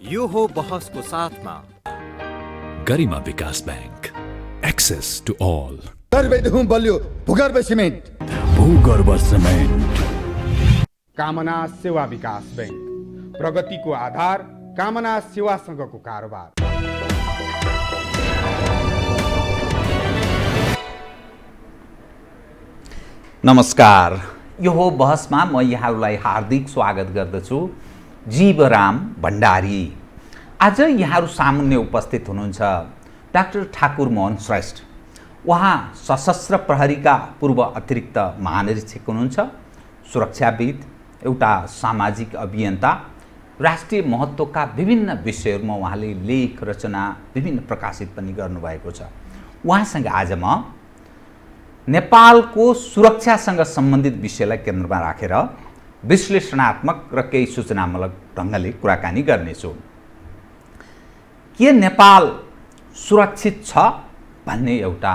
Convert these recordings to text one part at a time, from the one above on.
यो हो बहसको साथमा गरिमा विकास बैंक, एक्सेस टु ऑल। गर्भदेखि बलियो भूगर्भ सिमेन्ट, भूगर्भ सिमेन्ट। कामना सेवा विकास बैंक, प्रगतिको आधार कामना सेवासँगको कारोबार। नमस्कार, यो हो बहसमा म यहाँहरूलाई हार्दिक स्वागत गर्दछु। जीवराम भण्डारी। आज यहाँहरू सामुन्ने उपस्थित हुनुहुन्छ डाक्टर ठाकुर मोहन श्रेष्ठ। उहाँ सशस्त्र प्रहरीका पूर्व अतिरिक्त महानिरीक्षक हुनुहुन्छ, सुरक्षाविद, एउटा सामाजिक अभियन्ता। राष्ट्रिय महत्त्वका विभिन्न विषयहरूमा उहाँले लेख रचना विभिन्न प्रकाशित पनि गर्नुभएको छ। उहाँसँग आज म नेपालको सुरक्षासँग सम्बन्धित विषयलाई केन्द्रमा राखेर विश्लेषणात्मक र केही सूचनामूलक ढङ्गले कुराकानी गर्नेछु। के नेपाल सुरक्षित छ भन्ने एउटा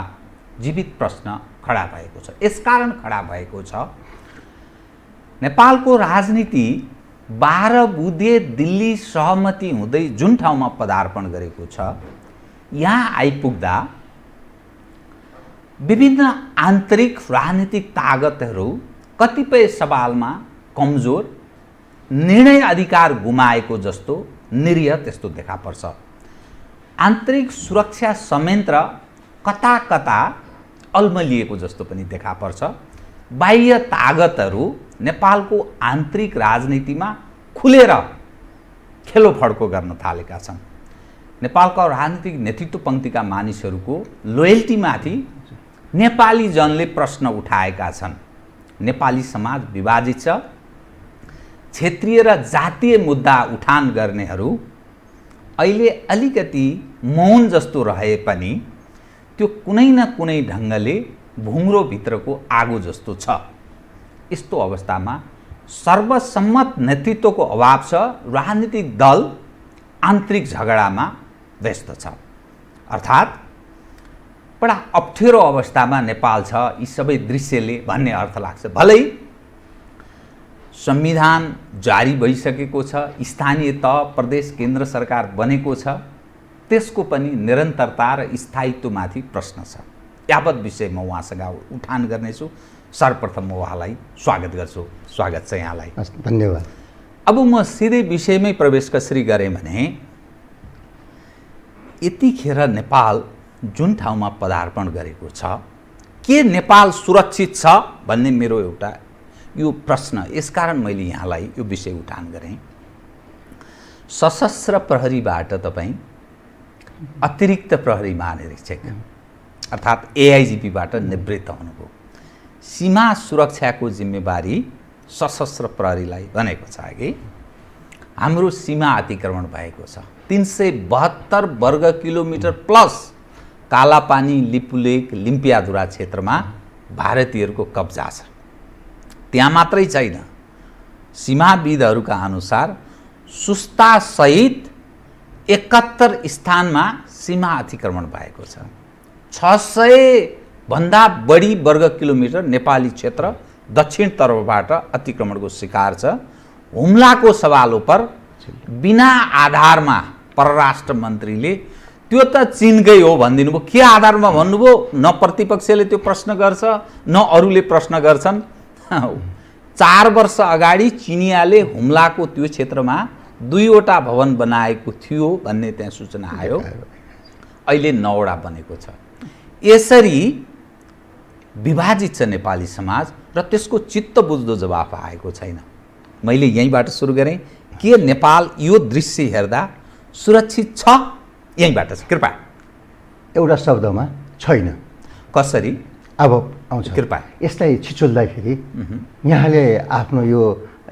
जीवित प्रश्न खडा भएको छ। यसकारण खडा भएको छ, नेपालको राजनीति 12 बुँदे दिल्ली सहमति हुँदै जुन ठाउँमा पदार्पण गरेको छ, यहाँ आइपुग्दा विभिन्न आन्तरिक राजनीतिक तागतहरू कतिपय सवालमा कमजोर, निर्णय अधिकार गुमाएको जस्तो निरीह त्यस्तो देखा पर्छ। आन्तरिक सुरक्षा संयन्त्र कता कता अल्मलिएको जस्तो पनि देखा पर्छ। बाह्य तागतहरू नेपालको आन्तरिक राजनीतिमा खुलेर खेलोफड्को गर्न थालेका छन्। नेपालका राजनीतिक नेतृत्व पङ्क्तिका मानिसहरूको लोयल्टीमाथि नेपाली जनले प्रश्न उठाएका छन्। नेपाली समाज विभाजित छ। क्षेत्रीय र जातीय मुद्दा उठान गर्नेहरू अहिले अलिकति मौन जस्तो रहे पनि त्यो कुनै न कुनै ढङ्गले भुङ्ग्रोभित्रको आगो जस्तो छ। यस्तो अवस्थामा सर्वसम्मत नेतृत्वको अभाव छ। राजनीतिक दल आन्तरिक झगडामा व्यस्त छ। अर्थात् बडा अप्ठ्यारो अवस्थामा नेपाल छ। यी सबै दृश्यले भन्ने अर्थ लाग्छ। भलै संविधान जारी भइसकेको छ, स्थानीय तह, प्रदेश, केन्द्र सरकार बनेको छ, त्यसको पनि निरन्तरता र स्थायित्वमाथि प्रश्न छ। यावत विषय म उहाँसँग उठान गर्नेछु। सर्वप्रथम म उहाँलाई स्वागत गर्छु। स्वागत छ यहाँलाई। धन्यवाद। अब म सिधै विषयमै प्रवेश कसरी गरेँ भने, यतिखेर नेपाल जुन ठाउँमा पदार्पण गरेको छ, के नेपाल सुरक्षित छ भन्ने मेरो एउटा यो प्रश्न। यसकारण मैले यहाँलाई यो विषय उठान गरेँ। सशस्त्र प्रहरीबाट तपाईँ अतिरिक्त प्रहरी महानिरीक्षक अर्थात् एआइजिपीबाट निवृत्त हुनुभयो। सीमा सुरक्षाको जिम्मेवारी सशस्त्र प्रहरीलाई भनेको छ कि हाम्रो सीमा अतिक्रमण भएको छ। 372 वर्ग किलोमिटर प्लस कालापानी, लिपुलेक, लिम्पियाधुरा क्षेत्रमा भारतीयहरूको कब्जा छ। त्यहाँ मात्रै छैन, सीमाविदहरूका अनुसार सुस्तासहित 71 स्थानमा सीमा अतिक्रमण भएको छ। 600 भन्दा बढी वर्ग किलोमिटर नेपाली क्षेत्र दक्षिण तर्फबाट अतिक्रमणको शिकार छ। हुम्लाको सवाल उपर बिना आधारमा परराष्ट्र मन्त्रीले त्यो त चीनकै हो भनिदिनु भयो। के आधारमा भन्नुभयो? न प्रतिपक्षले त्यो प्रश्न गर्छ, न अरूले प्रश्न गर्छन्। 4 वर्ष अगाडि चिनियाले हुम्लाको त्यो क्षेत्रमा 2वटा भवन बनाएको थियो भन्ने त्यहाँ सूचना आयो। अहिले 9वटा बनेको छ। यसरी विभाजित छ नेपाली समाज र त्यसको चित्त बुझ्दो जवाफ आएको छैन। मैले यहीँबाट सुरु गरेँ। के नेपाल यो दृश्य हेर्दा सुरक्षित छ? यहीँबाट कृपा। एउटा शब्दमा छैन। कसरी? अब आउँछ कृपा। यसलाई छिचोल्दाखेरि यहाँले आफ्नो यो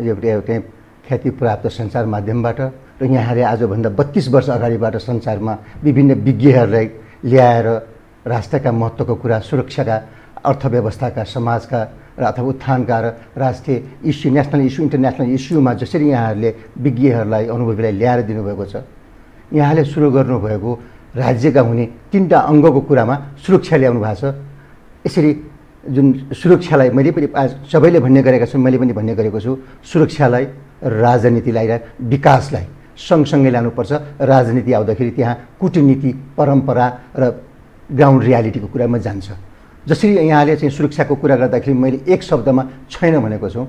चाहिँ ख्याति प्राप्त सञ्चार माध्यमबाट र यहाँले आजभन्दा 32 वर्ष अगाडिबाट सञ्चारमा विभिन्न विज्ञहरूलाई ल्याएर राष्ट्रका महत्त्वको कुरा, सुरक्षाका, अर्थव्यवस्थाका, समाजका र अथवा उत्थानका र राष्ट्रिय इस्यु, नेसनल इस्यु, इन्टरनेसनल इस्युमा जसरी यहाँहरूले विज्ञहरूलाई, अनुभवीलाई ल्याएर दिनुभएको छ, यहाँले सुरु गर्नुभएको राज्यका हुने 3टा अङ्गको कुरामा सुरक्षा ल्याउनु भएको छ। यसरी जुन सुरक्षालाई मैले पनि सबैले भन्ने गरेका छन्, मैले पनि भन्ने गरेको छु, सुरक्षालाई, राजनीतिलाई र विकासलाई सँगसँगै लानुपर्छ। राजनीति आउँदाखेरि त्यहाँ कूटनीति, परम्परा र ग्राउन्ड रियालिटीको कुरामा जान्छ। जसरी यहाँले चाहिँ सुरक्षाको कुरा गर्दाखेरि मैले एक शब्दमा छैन भनेको छु,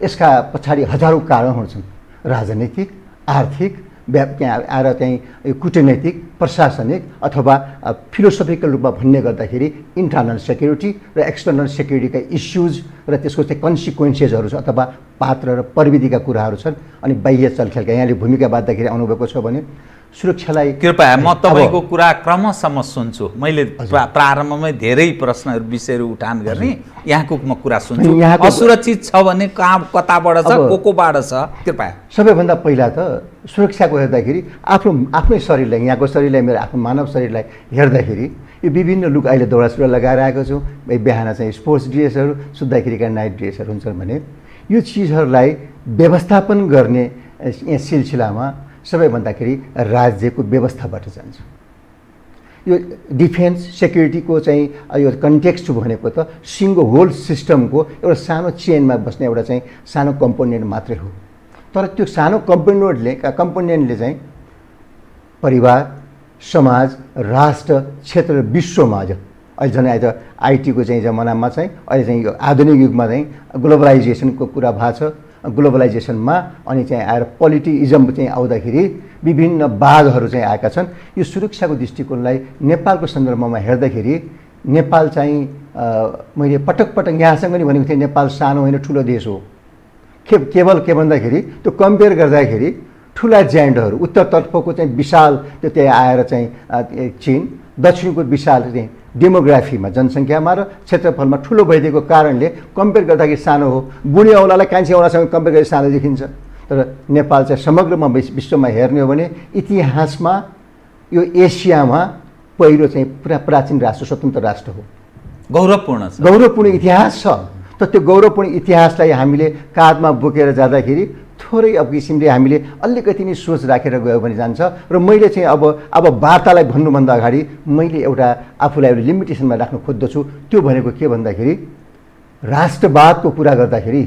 यसका पछाडि हजारौँ कारणहरू छन्। राजनीतिक, आर्थिक, आएर चाहिँ कूटनैतिक, प्रशासनिक अथवा फिलोसफिकल रूपमा भन्ने गर्दाखेरि इन्टर्नल सेक्युरिटी र एक्सटर्नल सेक्युरिटीका इस्युज र त्यसको चाहिँ कन्सिक्वेन्सेसहरू छ अथवा पात्र र प्रविधिका कुराहरू छन्। अनि बाह्य चलखेलका यहाँले भूमिका बाँध्दाखेरि आउनुभएको छ भने सुरक्षालाई कृपया म तपाईँको कुरा क्रमशः सुन्छु। मैले प्रारम्भमै धेरै प्रश्नहरू विषयहरू उठान गर्ने, यहाँको म कुरा सुन्छु। असुरक्षित छ भने कहाँ कताबाट छ, कोबाट छ, कृपया। सबैभन्दा पहिला त सुरक्षाको हेर्दाखेरि आफ्नै शरीरलाई, यहाँको शरीरलाई, मेरो आफ्नो मानव शरीरलाई हेर्दाखेरि यो विभिन्न लुक अहिले दौरा सुरुवाल लगाएर आएको छु। बिहान चाहिँ स्पोर्ट्स ड्रेसहरू, सुत्दाखेरिका नाइट ड्रेसहरू हुन्छन् भने यो चिजहरूलाई व्यवस्थापन गर्ने यहाँ सिलसिलामा सबैभन्दाखेरि राज्यको व्यवस्थाबाट जान्छ। यो डिफेन्स सेक्युरिटीको चाहिँ यो कन्टेक्स्ट भनेको त सिङ्गो होल सिस्टमको एउटा सानो चेनमा बस्ने एउटा चाहिँ सानो कम्पोनेन्ट मात्रै हो। तर त्यो सानो कम्पोनेन्टले चाहिँ परिवार, समाज, राष्ट्र, क्षेत्र र विश्वमा अहिले झन् आज आइटीको चाहिँ जमानामा चाहिँ अहिले चाहिँ यो आधुनिक युगमा चाहिँ ग्लोबलाइजेसनको कुरा भएको छ। ग्लोबलाइजेसनमा अनि चाहिँ आएर पोलिटिइजम चाहिँ आउँदाखेरि विभिन्न वादहरू चाहिँ आएका छन्। यो सुरक्षाको दृष्टिकोणलाई नेपालको सन्दर्भमा हेर्दाखेरि नेपाल चाहिँ मैले पटक पटक यहाँसँग नि भनेको थिएँ, नेपाल सानो होइन ठुलो देश हो। केवल के भन्दाखेरि त्यो कम्पेयर गर्दाखेरि ठुला जायन्टहरू उत्तरतर्फको चाहिँ विशाल त्यो त्यहाँ आएर चाहिँ चीन, दक्षिणको विशाल चाहिँ डेमोग्राफीमा, जनसङ्ख्यामा र क्षेत्रफलमा ठुलो भइदिएको कारणले कम्पेयर गर्दाखेरि सानो हो। बुढी औँलालाई कान्छी औँलासँग कम्पेयर गर्दा सानो देखिन्छ। तर नेपाल चाहिँ समग्रमा विश्वमा हेर्ने हो भने इतिहासमा यो एसियामा पहिलो चाहिँ पुरा प्राचीन राष्ट्र, स्वतन्त्र राष्ट्र हो। गौरवपूर्ण इतिहास छ। तर त्यो गौरवपूर्ण इतिहासलाई हामीले काँधमा बोकेर जाँदाखेरि थोरै अब किसिमले हामीले अलिकति नै सोच राखेर गयो भने जान्छ। र मैले चाहिँ अब वार्तालाई भन्नुभन्दा अगाडि मैले एउटा आफूलाई एउटा लिमिटेसनमा राख्न खोज्दछु। त्यो भनेको के भन्दाखेरि राष्ट्रवादको कुरा गर्दाखेरि,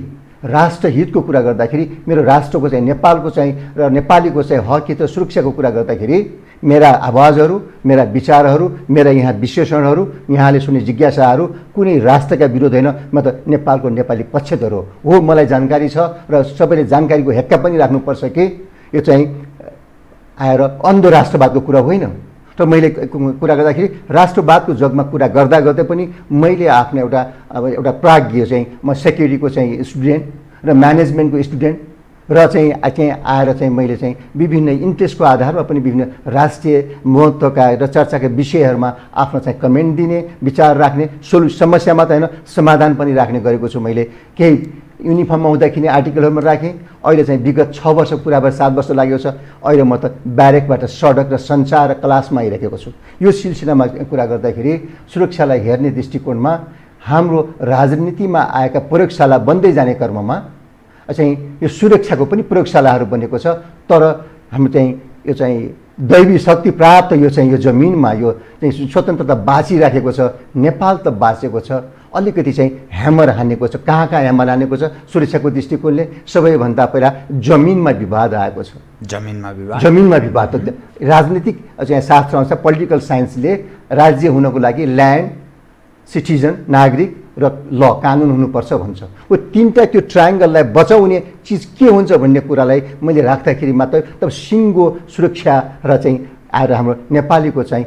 राष्ट्रहितको कुरा गर्दाखेरि, मेरो राष्ट्रको चाहिँ नेपालको चाहिँ र नेपालीको चाहिँ हक हित सुरक्षाको कुरा गर्दाखेरि मेरा आवाजहरू, मेरा विचारहरू, मेरा यहाँ विश्लेषणहरू, यहाँले सुन्ने जिज्ञासाहरू कुनै राष्ट्रका विरोध होइन। म त नेपालको नेपाली पक्षधर हो। मलाई जानकारी छ र सबैले जानकारीको हेक्का पनि राख्नुपर्छ कि यो चाहिँ आएर अन्ध राष्ट्रवादको कुरा होइन। र मैले कुरा गर्दाखेरि राष्ट्रवादको जगमा कुरा गर्दा गर्दै पनि मैले आफ्नो एउटा प्राज्ञ चाहिँ म सेक्युरिटीको चाहिँ स्टुडेन्ट र म्यानेजमेन्टको स्टुडेन्ट र चाहिँ आएर चाहिँ मैले चाहिँ विभिन्न इन्ट्रेस्टको आधारमा पनि विभिन्न राष्ट्रिय महत्त्वका र चर्चाका विषयहरूमा आफ्नो चाहिँ कमेन्ट दिने, विचार राख्ने, समस्या मात्र होइन समाधान पनि राख्ने गरेको छु। मैले केही युनिफर्ममा हुँदाखेरि आर्टिकलहरूमा राखेँ। अहिले चाहिँ विगत 6 वर्ष पुरा भएर 7 वर्ष लागेको छ। अहिले म त ब्यारेकबाट सडक र सञ्चार र क्लासमा आइरहेको छु। यो सिलसिलामा कुरा गर्दाखेरि सुरक्षालाई हेर्ने दृष्टिकोणमा हाम्रो राजनीतिमा आएका प्रयोगशाला बन्दै जाने क्रममा चाहिँ यो सुरक्षाको पनि प्रयोगशालाहरू बनेको छ। तर हामी चाहिँ यो चाहिँ दैवी शक्ति प्राप्त यो चाहिँ यो जमिनमा यो चाहिँ स्वतन्त्रता बाँचिराखेको छ। नेपाल त बाँचेको छ, अलिकति चाहिँ ह्यामर हानेको छ। कहाँ ह्यामर हानेको छ? सुरक्षाको दृष्टिकोणले सबैभन्दा पहिला जमिनमा विवाद आएको छ। जमिनमा विवाद राजनीतिक चाहिँ शास्त्र अनुसार पोलिटिकल साइन्सले राज्य हुनको लागि ल्यान्ड, सिटिजन, नागरिक र ल, कानुन हुनुपर्छ भन्छ। वो तीनटा त्यो ट्रायङ्गललाई बचाउने चिज के हुन्छ भन्ने कुरालाई मैले राख्दाखेरि मात्र तब सिङ्गो सुरक्षा र चाहिँ आएर हाम्रो नेपालीको चाहिँ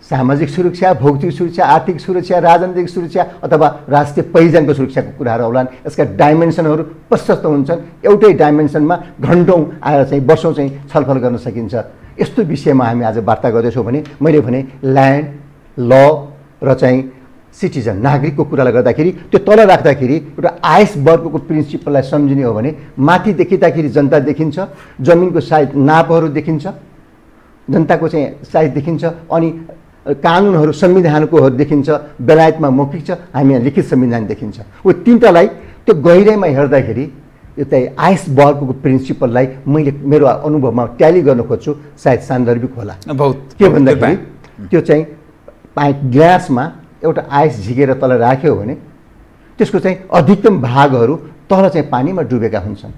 सामाजिक सुरक्षा, भौतिक सुरक्षा, आर्थिक सुरक्षा, राजनीतिक सुरक्षा अथवा राष्ट्रिय पहिचानको सुरक्षाको कुराहरू आउलान्। यसका डाइमेन्सनहरू प्रशस्त हुन्छन्। एउटै डाइमेन्सनमा घन्टौँ आएर चाहिँ वर्षौँ चाहिँ छलफल गर्न सकिन्छ। यस्तो विषयमा हामी आज वार्ता गर्दैछौँ भने मैले भने ल्यान्ड, ल र चाहिँ सिटिजन, नागरिकको कुरालाई गर्दाखेरि त्यो तल राख्दाखेरि एउटा आइसबर्गको प्रिन्सिपललाई सम्झिने हो भने माथि देखिँदाखेरि जनता देखिन्छ, जमिनको साइज नापहरू देखिन्छ, जनताको चाहिँ साइज देखिन्छ, अनि कानुनहरू संविधानकोहरू देखिन्छ। बेलायतमा मौखिक छ, हामी यहाँ लिखित संविधान देखिन्छ। वो तीनटालाई त्यो गहिराइमा हेर्दाखेरि यो चाहिँ आइसबर्गको प्रिन्सिपललाई मैले मेरो अनुभवमा ट्याली गर्न खोज्छु। सायद सान्दर्भिक होला। के भन्दाखेरि त्यो चाहिँ ग्लासमा एउटा आइस झिकेर तल राख्यो भने त्यसको चाहिँ अधिकतम भागहरू तल चाहिँ पानीमा डुबेका हुन्छन्।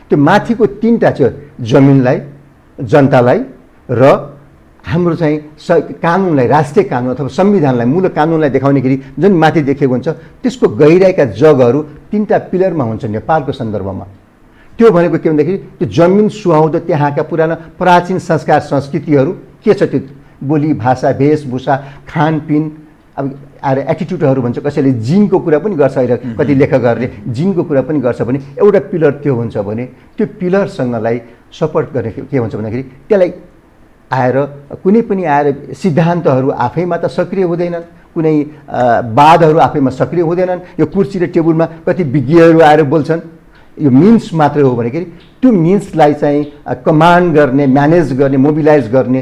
त्यो माथिको तीनटा चाहिँ जमिनलाई जनतालाई र हाम्रो चाहिँ कानुनलाई, राष्ट्रिय कानुन अथवा संविधानलाई, मूल कानुनलाई देखाउनेखेरि जुन माथि देखेको हुन्छ त्यसको गहिराइका जगहरू 3टा पिलरमा हुन्छ नेपालको सन्दर्भमा। त्यो भनेको के भन्दाखेरि त्यो जमिन सुहाउँदो त्यहाँका पुराना प्राचीन संस्कार संस्कृतिहरू के छ, त्यो बोली भाषा वेशभूषा खानपिन, अब आएर एटिट्युडहरू भन्छ, कसैले जिनको कुरा पनि गर्छ, अहिले कति लेखकहरूले जिनको कुरा पनि गर्छ भने एउटा पिलर त्यो हुन्छ भने त्यो पिलरसँगलाई सपोर्ट गर्ने के हुन्छ भन्दाखेरि त्यसलाई आएर कुनै पनि आएर सिद्धान्तहरू आफैमा त सक्रिय हुँदैनन्, कुनै वादहरू आफैमा सक्रिय हुँदैनन्। यो कुर्सी र टेबलमा कति विज्ञहरू आएर बोल्छन्, यो मिन्स मात्रै हो भनेखेरि त्यो मिन्सलाई चाहिँ कमान्ड गर्ने, म्यानेज गर्ने, मोबिलाइज गर्ने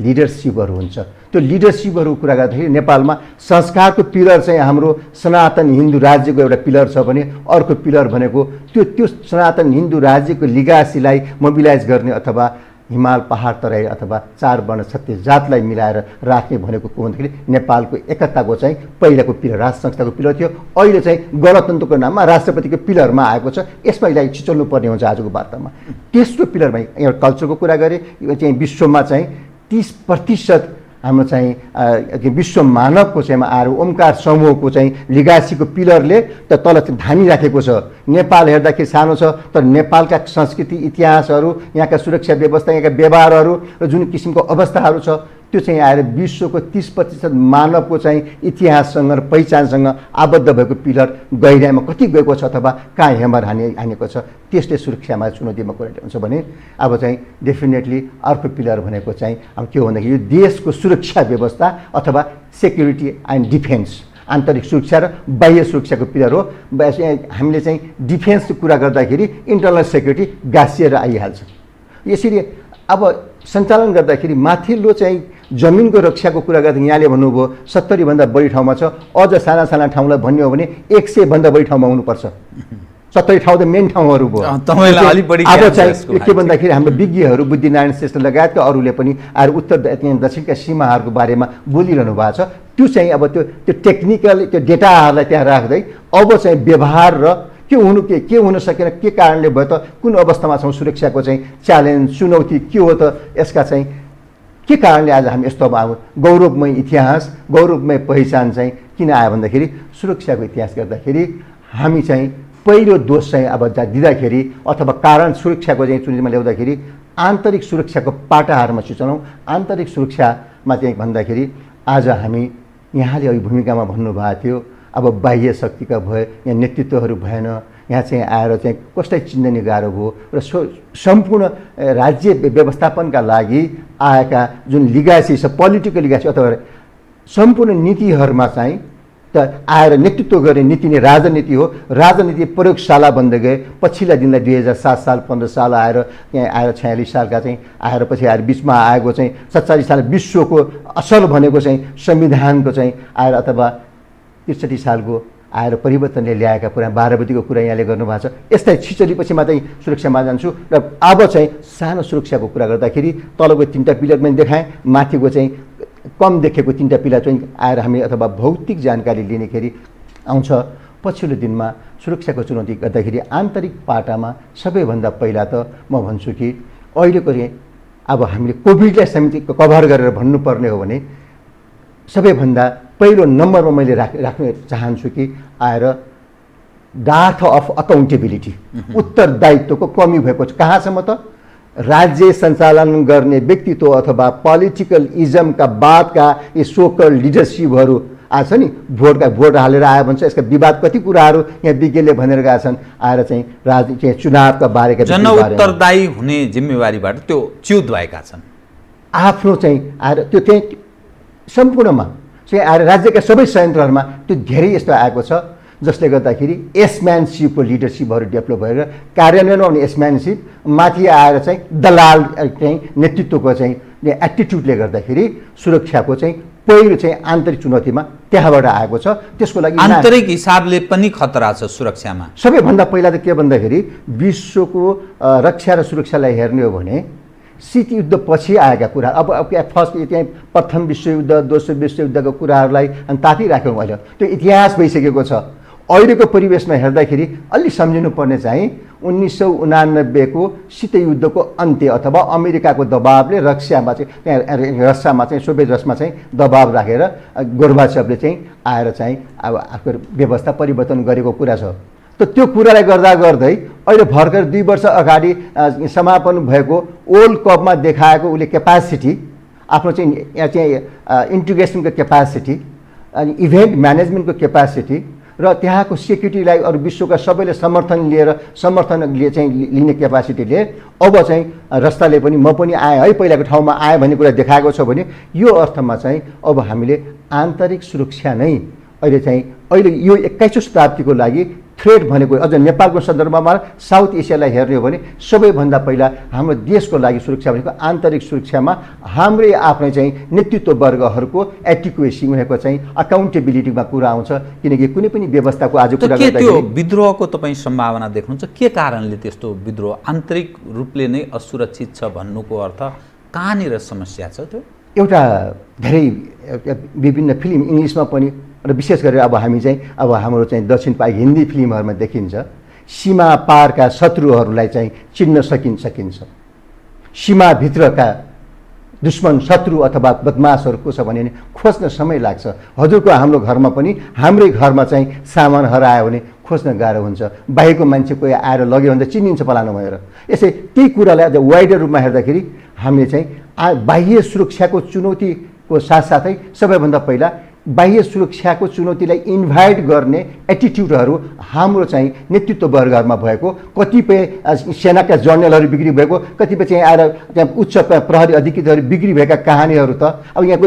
लिडरसिपहरू हुन्छ। त्यो लिडरसिपहरू कुरा गर्दाखेरि नेपालमा संस्कारको पिलर चाहिँ हाम्रो सनातन हिन्दू राज्यको एउटा पिलर छ भने अर्को पिलर भनेको त्यो सनातन हिन्दू राज्यको लिगासीलाई मोबिलाइज गर्ने अथवा हिमाल पहाड तराई अथवा 4 वर्ण 36 जातलाई मिलाएर राख्ने भनेको को भन्दाखेरि नेपालको एकताको चाहिँ पहिलाको पिलर राज संस्थाको पिलर थियो। अहिले चाहिँ गणतन्त्रको नाममा राष्ट्रपतिको पिलरमा आएको छ। यसमा यसलाई छिचल्नु पर्ने हुन्छ आजको वार्तामा। तेस्रो पिलरमा एउटा कल्चरको कुरा गरेँ, यो चाहिँ विश्वमा चाहिँ 30% हाम्रो चाहिँ विश्व मानवको चाहिँ आएर ओमकार समूहको चाहिँ लिगासीको पिलरले त तल धामिराखेको छ। नेपाल हेर्दाखेरि सानो छ तर नेपालका संस्कृति इतिहासहरू, यहाँका सुरक्षा व्यवस्था, यहाँका व्यवहारहरू र जुन किसिमको अवस्थाहरू छ त्यो चाहिँ आएर विश्वको 30% मानवको चाहिँ इतिहाससँग र पहिचानसँग आबद्ध भएको पिलर गहिराइमा कति गएको छ अथवा कहाँ हेमर हानेको छ, त्यसले सुरक्षामा चुनौतीमा कुरा हुन्छ भने अब चाहिँ डेफिनेटली अर्को पिलर भनेको चाहिँ अब के हो भन्दाखेरि यो देशको सुरक्षा व्यवस्था अथवा सेक्युरिटी एन्ड डिफेन्स, आन्तरिक सुरक्षा र बाह्य सुरक्षाको पिलर हो। हामीले चाहिँ डिफेन्सको कुरा गर्दाखेरि इन्टरनल सेक्युरिटी गाँसिएर आइहाल्छ। यसरी अब सञ्चालन गर्दाखेरि माथिल्लो चाहिँ जमिनको रक्षाको कुरा गर्दाखेरि यहाँले भन्नुभयो 70 भन्दा बढी ठाउँमा छ, अझ साना साना ठाउँलाई भन्यो भने 100 भन्दा बढी ठाउँमा हुनुपर्छ। 70 ठाउँ त मेन ठाउँहरू भयो। अब चाहिँ के भन्दाखेरि हाम्रो विज्ञहरू बुद्धिनारायण श्रेष्ठ लगायतका अरूले पनि आएर उत्तर दक्षिणका सीमाहरूको बारेमा बोलिरहनु भएको छ। त्यो चाहिँ अब त्यो टेक्निकल त्यो डेटाहरूलाई त्यहाँ राख्दै अब चाहिँ व्यवहार र के हुन सकेन, के कारणले भयो त, कुन अवस्थामा छौँ, सुरक्षाको चाहिँ च्यालेन्ज चुनौती के हो त, यसका चाहिँ के कारणले आज हामी यस्तो अब गौरवमय इतिहास गौरवमय पहिचान चाहिँ किन आयो भन्दाखेरि सुरक्षाको इतिहास गर्दाखेरि हामी चाहिँ पहिलो दोष चाहिँ अब दिँदाखेरि अथवा कारण सुरक्षाको चाहिँ चुनौतीमा ल्याउँदाखेरि आन्तरिक सुरक्षाको पाटाहारमा सूचनाउँ। आन्तरिक सुरक्षामा चाहिँ भन्दाखेरि आज हामी यहाँले अघि भूमिकामा भन्नुभएको थियो अब बाह्य शक्तिका भए, यहाँ नेतृत्वहरू भएन, यहाँ चाहिँ आएर चाहिँ कसलाई चिन्ने गाह्रो भयो र सम्पूर्ण राज्य व्यवस्थापनका लागि आएका जुन लिगासी छ, पोलिटिकल लिगासी अथवा सम्पूर्ण नीतिहरूमा चाहिँ त आएर नेतृत्व गर्ने नीति नै राजनीति हो। राजनीति प्रयोगशाला बन्दै गए। पछिल्ला दिनलाई 2007 साल 15 साल आएर यहाँ आएर 46 सालका चाहिँ आएर पछि आएर बिचमा आएको चाहिँ 47 साल विश्वको असल भनेको चाहिँ संविधानको चाहिँ आएर अथवा 63 सालको आएर परिवर्तनले ल्याएका कुरा 12 बजीको कुरा यहाँले गर्नुभएको छ। यस्तै छिचलीपछि मात्रै सुरक्षामा जान्छु र अब चाहिँ सानो सुरक्षाको कुरा गर्दाखेरि तलको 3टा पिलर पनि देखाएँ, माथिको चाहिँ कम देखेको 3टा पिलर चाहिँ आएर हामी अथवा भौतिक जानकारी लिनेखेरि आउँछ। पछिल्लो दिनमा सुरक्षाको चुनौती गर्दाखेरि आन्तरिक पाटामा सबैभन्दा पहिला त म भन्छु कि अहिलेको चाहिँ अब हामीले कोभिडलाई समेत कभर गरेर भन्नुपर्ने हो भने सबैभन्दा पहिलो नम्बरमा मैले राख्न चाहन्छु कि आएर डार्थ अफ अकाउन्टेबिलिटी, उत्तरदायित्वको कमी भएको छ। कहाँसम्म त राज्य सञ्चालन गर्ने व्यक्तित्व अथवा पोलिटिकल इजमका बादका यी सोकल लिडरसिपहरू आछ नि, भोट हालेर आयो भन्छ, यसका विवाद कति कुराहरू यहाँ विज्ञले भनेर गएका छन्। आएर चाहिँ चाहिँ चुनावका बारेका जन उत्तरदायी हुने जिम्मेवारीबाट त्यो च्युत भएका छन्। आफ्नो चाहिँ आएर त्यो चाहिँ सम्पूर्णमा चाहिँ आएर राज्यका सबै संयन्त्रहरूमा त्यो धेरै यस्तो आएको छ जसले गर्दाखेरि एसम्यानसिपको लिडरसिपहरू डेभलप भएर कार्यान्वयन आउने एसम्यानसिप माथि आएर चाहिँ दलाल चाहिँ नेतृत्वको चाहिँ एटिट्युडले गर्दाखेरि सुरक्षाको चाहिँ पहिलो चाहिँ आन्तरिक चुनौतीमा त्यहाँबाट आएको छ। त्यसको लागि आन्तरिक हिसाबले पनि खतरा छ सुरक्षामा। सबैभन्दा पहिला त के भन्दाखेरि विश्वको रक्षा र सुरक्षालाई हेर्ने हो भने शीत युद्ध पछि आएका कुरा, अब फर्स्ट त्यहाँ प्रथम विश्वयुद्ध दोस्रो विश्वयुद्धको कुराहरूलाई अनि तातिराख्यौँ अहिले, त्यो इतिहास भइसकेको छ। अहिलेको परिवेशमा हेर्दाखेरि अलि सम्झिनुपर्ने चाहिँ 1989 को शीतयुद्धको अन्त्य अथवा अमेरिकाको दबावले रसियामा चाहिँ सोभियत रसमा चाहिँ दबाव राखेर गोर्बाचेभले चाहिँ आएर चाहिँ अब आफ्नो व्यवस्था परिवर्तन गरेको कुरा छ। त त्यो कुरालाई गर्दा गर्दै अहिले भर्खर 2 वर्ष अगाडि समापन भएको वर्ल्ड कपमा देखाएको उसले क्यापासिटी, आफ्नो चाहिँ इन्टिग्रेसनको क्यापासिटी अनि इभेन्ट म्यानेजमेन्टको क्यापासिटी र त्यहाँको सेक्युरिटीलाई अरू विश्वका सबैले समर्थन चाहिँ लिने क्यापासिटीले अब चाहिँ रस्ताले पनि म पनि आएँ है पहिलाको ठाउँमा आएँ भन्ने कुरा देखाएको छ भने यो अर्थमा चाहिँ अब हामीले आन्तरिक सुरक्षा नै अहिले यो 21औं शताब्दीको लागि थ्रेट भनेको अझ नेपालको सन्दर्भमा साउथ एसियालाई हेर्ने हो भने सबैभन्दा पहिला हाम्रो देशको लागि सुरक्षा भनेको आन्तरिक सुरक्षामा हाम्रै आफ्नै चाहिँ नेतृत्व वर्गहरूको एटिक्वेसी उनीहरूको चाहिँ अकाउन्टेबिलिटीमा कुरा आउँछ। किनकि कुनै पनि व्यवस्थाको आज कुरा गर्दाखेरि त्यो विद्रोहको तपाईँ सम्भावना देख्नुहुन्छ, के कारणले त्यस्तो विद्रोह आन्तरिक रूपले नै असुरक्षित छ भन्नुको अर्थ कहाँनिर समस्या छ? त्यो एउटा धेरै विभिन्न फिल्म इङ्ग्लिसमा पनि र विशेष गरेर अब हामी चाहिँ अब हाम्रो चाहिँ दक्षिण पाई हिन्दी फिल्महरूमा देखिन्छ सीमा पारका शत्रुहरूलाई चाहिँ चिन्न सकिन्छ। सीमाभित्रका दुश्मन शत्रु अथवा बदमासहरू को छ भने खोज्न समय लाग्छ। हजुरको हाम्रो घरमा पनि हाम्रै घरमा चाहिँ सामान हरायो भने खोज्न गाह्रो हुन्छ। बाहिरको मान्छे कोही आएर लग्यो भने त चिनिन्छ पलानु भनेर। यसै त्यही कुरालाई अझ वाइडर रूपमा हेर्दाखेरि हामीले चाहिँ बाह्य सुरक्षाको चुनौतीको साथसाथै सबैभन्दा पहिला बाह्य सुरक्षाको चुनौतीलाई इन्भाइट गर्ने एटिट्युडहरू हाम्रो चाहिँ नेतृत्व वर्गहरूमा भएको, कतिपय सेनाका जनरलहरू बिक्री भएको, कतिपय चाहिँ आएर त्यहाँ उच्च प्रहरी अधिकृतहरू बिक्री भएका कहानीहरू त अब यहाँको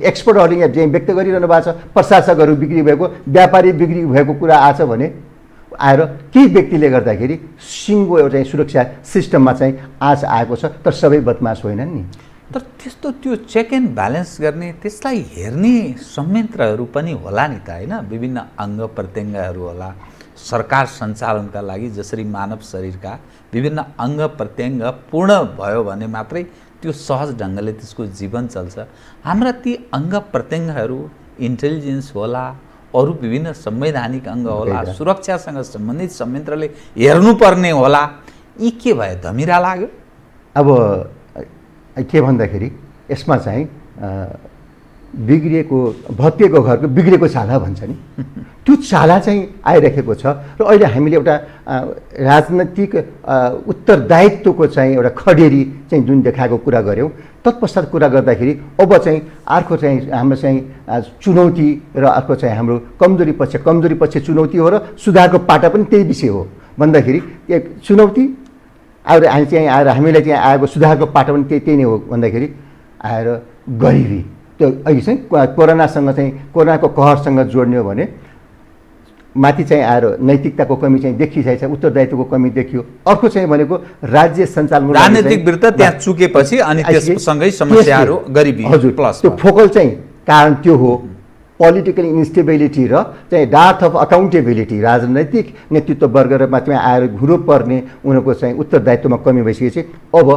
एक्सपर्टहरूले यहाँ चाहिँ व्यक्त गरिरहनु भएको छ। प्रशासकहरू बिक्री भएको, व्यापारी बिक्री भएको कुरा आछ भने आएर केही व्यक्तिले गर्दाखेरि सिङ्गो एउटा सुरक्षा सिस्टममा चाहिँ आज आएको छ। तर सबै बदमास होइनन् नि। तर त्यस्तो त्यो चेक एन्ड ब्यालेन्स गर्ने त्यसलाई हेर्ने संयन्त्रहरू पनि होला नि त होइन? विभिन्न अङ्ग प्रत्यङ्गहरू होला सरकार सञ्चालनका लागि। जसरी मानव शरीरका विभिन्न अङ्ग प्रत्यङ्ग पूर्ण भयो भने मात्रै त्यो सहज ढङ्गले त्यसको जीवन चल्छ। हाम्रा ती अङ्ग प्रत्यङ्गहरू इन्टेलिजेन्स होला, अरू विभिन्न संवैधानिक अङ्ग होला, सुरक्षासँग सम्बन्धित संयन्त्रले हेर्नुपर्ने होला। यी के भयो? धमिरा लाग्यो। अब के भन्दाखेरि यसमा चाहिँ बिग्रिएको भत्किएको घरको बिग्रेको चाला भन्छ नि, त्यो चाला चाहिँ आइरहेको छ। र अहिले हामीले एउटा राजनैतिक उत्तरदायित्वको चाहिँ एउटा खडेरी चाहिँ जुन देखाएको कुरा गऱ्यौँ, तत्पश्चात कुरा गर्दाखेरि अब चाहिँ अर्को चाहिँ हाम्रो चाहिँ चुनौती र अर्को चाहिँ हाम्रो कमजोरी पक्ष चुनौती हो र सुधारको पाटा पनि त्यही विषय हो। भन्दाखेरि एक चुनौती आएर आएर हामीलाई चाहिँ आएको सुधारको पाटो पनि त्यही नै हो। भन्दाखेरि आएर गरिबी, त्यो अहिले चाहिँ कोरोनाको कहरसँग जोड्ने हो भने माथि चाहिँ आएर नैतिकताको कमी चाहिँ देखिसकेको छ, उत्तरदायित्वको कमी देखियो। अर्को चाहिँ भनेको राज्य सञ्चालन राजनीतिक वृत्त त्यहाँ चुकेपछि अनि त्यससँगै समस्याहरू गरिबी। हजुर, प्लस त्यो फोकल चाहिँ कारण त्यो हो। पोलिटिकल इन्स्टेबिलिटी र चाहिँ डार्थ अफ अकाउन्टेबिलिटी, राजनैतिक नेतृत्व वर्गमा चाहिँ आएर घुरो पर्ने उनीहरूको चाहिँ उत्तरदायित्वमा कमी भइसकेपछि अब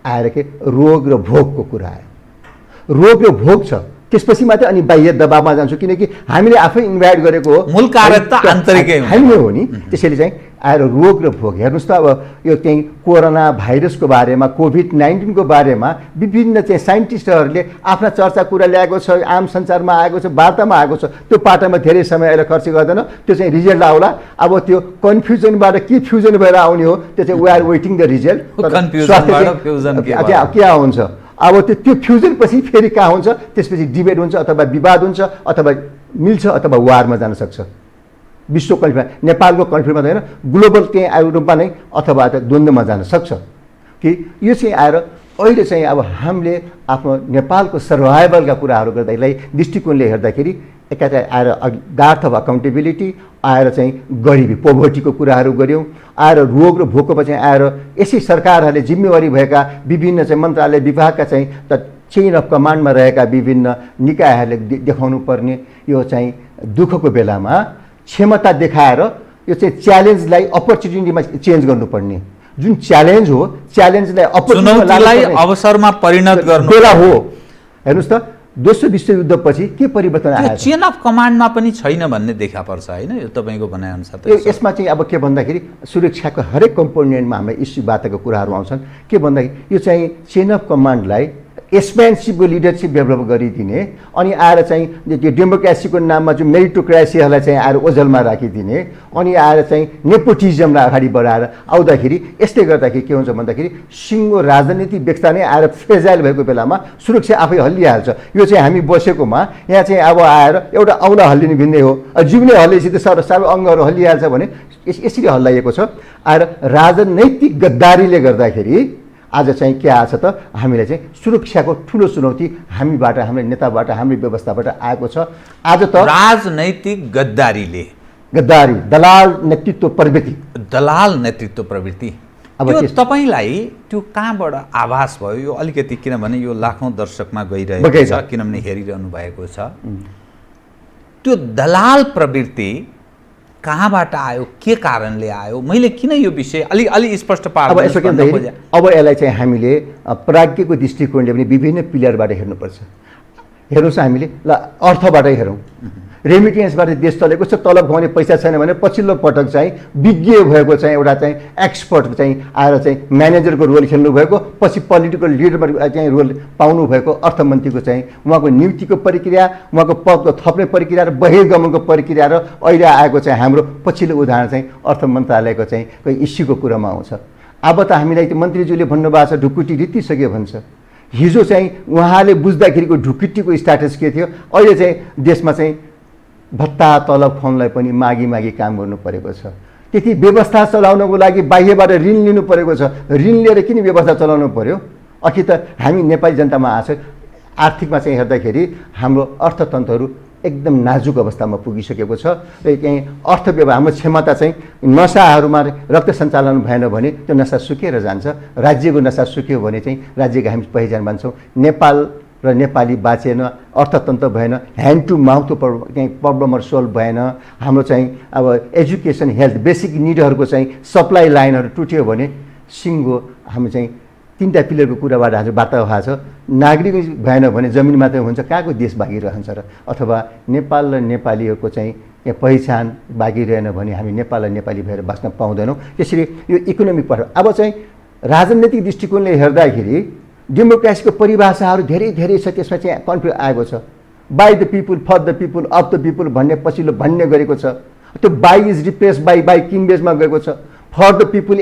आएर के रोग र भोगको कुरा आयो। रोग र भोग छ, त्यसपछि मात्रै अनि बाह्य दबावमा जान्छु। किनकि हामीले आफै इन्भाइट गरेको हो, मूल कारण त आन्तरिकै हामी हो नि। त्यसैले चाहिँ आएर रोग र भोग हेर्नुहोस् त। अब यो चाहिँ कोरोना भाइरसको बारेमा, कोभिड-19 को बारेमा विभिन्न चाहिँ साइन्टिस्टहरूले आफ्ना चर्चा कुरा ल्याएको छ, आम सञ्चारमा आएको छ, वार्तामा आएको छ। त्यो पाटामा धेरै समय अहिले खर्च गर्दैन, त्यो चाहिँ रिजल्ट आउला। अब त्यो कन्फ्युजनबाट के फ्युजन भएर आउने हो, त्यो चाहिँ we are waiting the result. के हुन्छ अब त्यो फ्युजन पछि फेरि कहाँ हुन्छ, त्यसपछि डिबेट हुन्छ अथवा विवाद हुन्छ अथवा मिल्छ अथवा वारमा जान सक्छ। विश्व कन्फ्लिक्ट, नेपालको कन्फ्लिक्टमा होइन, ग्लोबल चाहिँ रूपमा नै अथवा द्वन्द्वमा जान सक्छ। कि यो चाहिँ आएर अहिले चाहिँ अब हामीले आफ्नो नेपालको सर्भाइभलका कुराहरू गर्दाखेरि दृष्टिकोणले हेर्दाखेरि एकातिर आएर डार्थ अफ अकाउन्टेबिलिटी, आएर चाहिँ गरिबी पोभर्टीको कुराहरू गऱ्यौँ, आएर रोग र भोकको पछि आएर यसै सरकारहरूले जिम्मेवारी भएका विभिन्न चाहिँ मन्त्रालय विभागका चाहिँ चेन अफ कमान्डमा रहेका विभिन्न निकायहरूले देखाउनु पर्ने यो चाहिँ दुःखको बेलामा क्षमता देखाएर यो चाहिँ च्यालेन्जलाई अपर्च्युनिटीमा चेन्ज गर्नुपर्ने। जुन च्यालेन्ज हो, च्यालेन्जलाई अपर्च्युनिटीलाई अवसरमा परिणत गर्नु बेला हो। हेर्नुहोस् त, दोस्रो विश्वयुद्धपछि के परिवर्तन आयो? चेन अफ कमान्डमा पनि छैन भन्ने देखा पर्छ होइन, यो तपाईँको भनाइअनुसार? यसमा चाहिँ अब के भन्दाखेरि सुरक्षाको हरेक कम्पोनेन्टमा हाम्रो इस्युबाटको कुराहरू आउँछन्। के भन्दाखेरि यो चाहिँ चेन अफ कमान्डलाई एक्सपेन्सिभको लिडरसिप डेभलप गरिदिने, अनि आएर चाहिँ त्यो डेमोक्रेसीको नाममा जो मेरिटोक्रेसीहरूलाई चाहिँ आएर ओझलमा राखिदिने, अनि आएर चाहिँ नेपोटिजमलाई अगाडि बढाएर आउँदाखेरि यसले गर्दाखेरि के हुन्छ भन्दाखेरि सिङ्गो राजनीतिक व्यवस्था नै आएर फ्रेजाइल भएको बेलामा सुरक्षा आफै हल्लिहाल्छ। यो चाहिँ हामी बसेकोमा यहाँ चाहिँ अब आएर एउटा औँला हल्लिने भिन्नै हो, जिउने हल्लिएपछि त सबै अङ्गहरू हल्लिहाल्छ भने यसरी हल्लाइएको छ। आएर राजनैतिक गद्दारीले गर्दाखेरि आज चाहिँ के आछ त हामीलाई चाहिँ सुरक्षाको ठुलो चुनौती हामीबाट, हाम्रो नेताबाट, हाम्रो व्यवस्थाबाट आएको छ। आज त राजनैतिक गद्दारीले, गद्दारी दलाल नेतृत्व प्रवृत्ति, दलाल नेतृत्व प्रवृत्ति, अब त्यो तपाईँलाई त्यो कहाँबाट आभास भयो? यो अलिकति किनभने यो लाखौँ दर्शकमा गइरहेको छ, किनभने हेरिरहनु भएको छ। त्यो दलाल प्रवृत्ति कहाँबाट आयो, के कारणले आयो? मैले किन यो विषय अलि स्पष्ट अब यसो के भन्दाखेरि अब यसलाई चाहिँ हामीले प्राज्ञको दृष्टिकोणले पनि विभिन्न पिलरबाट हेर्नुपर्छ। हेर्नुहोस्, हामीले ल अर्थबाटै हेरौँ। रेमिटेन्सबाट देश चलेको छ, तलब खुवाउने पैसा छैन भने पछिल्लो पटक चाहिँ विज्ञ भएको चाहिँ एउटा चाहिँ एक्सपर्ट चाहिँ आएर चाहिँ म्यानेजरको रोल खेल्नु भएको, पछि पोलिटिकल लिडरमा चाहिँ रोल पाउनु भएको अर्थमन्त्रीको चाहिँ उहाँको नियुक्तिको प्रक्रिया, उहाँको पदको थप्ने प्रक्रिया र बहिर्गमनको प्रक्रिया र अहिले आएको चाहिँ हाम्रो पछिल्लो उदाहरण चाहिँ अर्थ मन्त्रालयको चाहिँ कोही इस्युको कुरामा आउँछ। अब त हामीलाई त्यो मन्त्रीज्यूले भन्नुभएको छ ढुकुटी रित्तिसक्यो भन्छ। हिजो चाहिँ उहाँले बुझ्दाखेरिको ढुकुटीको स्ट्याटस के थियो, अहिले चाहिँ देशमा चाहिँ भत्ता तलब खुवाउनलाई पनि मागी काम गर्नु परेको छ। त्यति व्यवस्था चलाउनको लागि बाह्यबाट ऋण लिनु परेको छ। ऋण लिएर किन व्यवस्था चलाउनु पर्यो? अघि त हामी नेपाली जनतामा आछ आर्थिकमा चाहिँ हेर्दाखेरि हाम्रो अर्थतन्त्रहरू एकदम नाजुक अवस्थामा पुगिसकेको छ र चाहिँ अर्थव्यवस्था हाम्रो क्षमता चाहिँ नसाहरूमा रक्त सञ्चालन भएन भने त्यो नसा सुकेर जान्छ। राज्यको नसा सुक्यो भने चाहिँ राज्यको हामी पहिचान मान्छौँ। नेपाल र नेपाली बाँचेन, अर्थतन्त्र भएन, ह्यान्ड टु माउथ चाहिँ प्रब्लमहरू सोल्भ भएन। हाम्रो चाहिँ अब एजुकेसन, हेल्थ, बेसिक निडहरूको चाहिँ सप्लाई लाइनहरू टुट्यो भने सिङ्गो हामी चाहिँ तीनटा पिलरको कुराबाट आज वार्ता भएको छ। नागरिक भएन भने जमिन मात्रै हुन्छ, कहाँको देश बाँकी रहन्छ र? अथवा नेपाल र नेपालीहरूको चाहिँ पहिचान बाँकी रहेन भने हामी नेपाल र नेपाली भएर बाँच्न पाउँदैनौँ। त्यसरी यो इकोनोमिक part अब चाहिँ राजनैतिक दृष्टिकोणले हेर्दाखेरि डेमोक्रेसीको परिभाषाहरू धेरै छ, त्यसमा चाहिँ कन्फ्लिक्ट आएको छ। By the people, for the people, of the people भन्ने पछिल्लो भन्ने गरेको छ। त्यो बाई इज रिप्लेस बाई किङबेजमा गएको छ। फर द पिपुल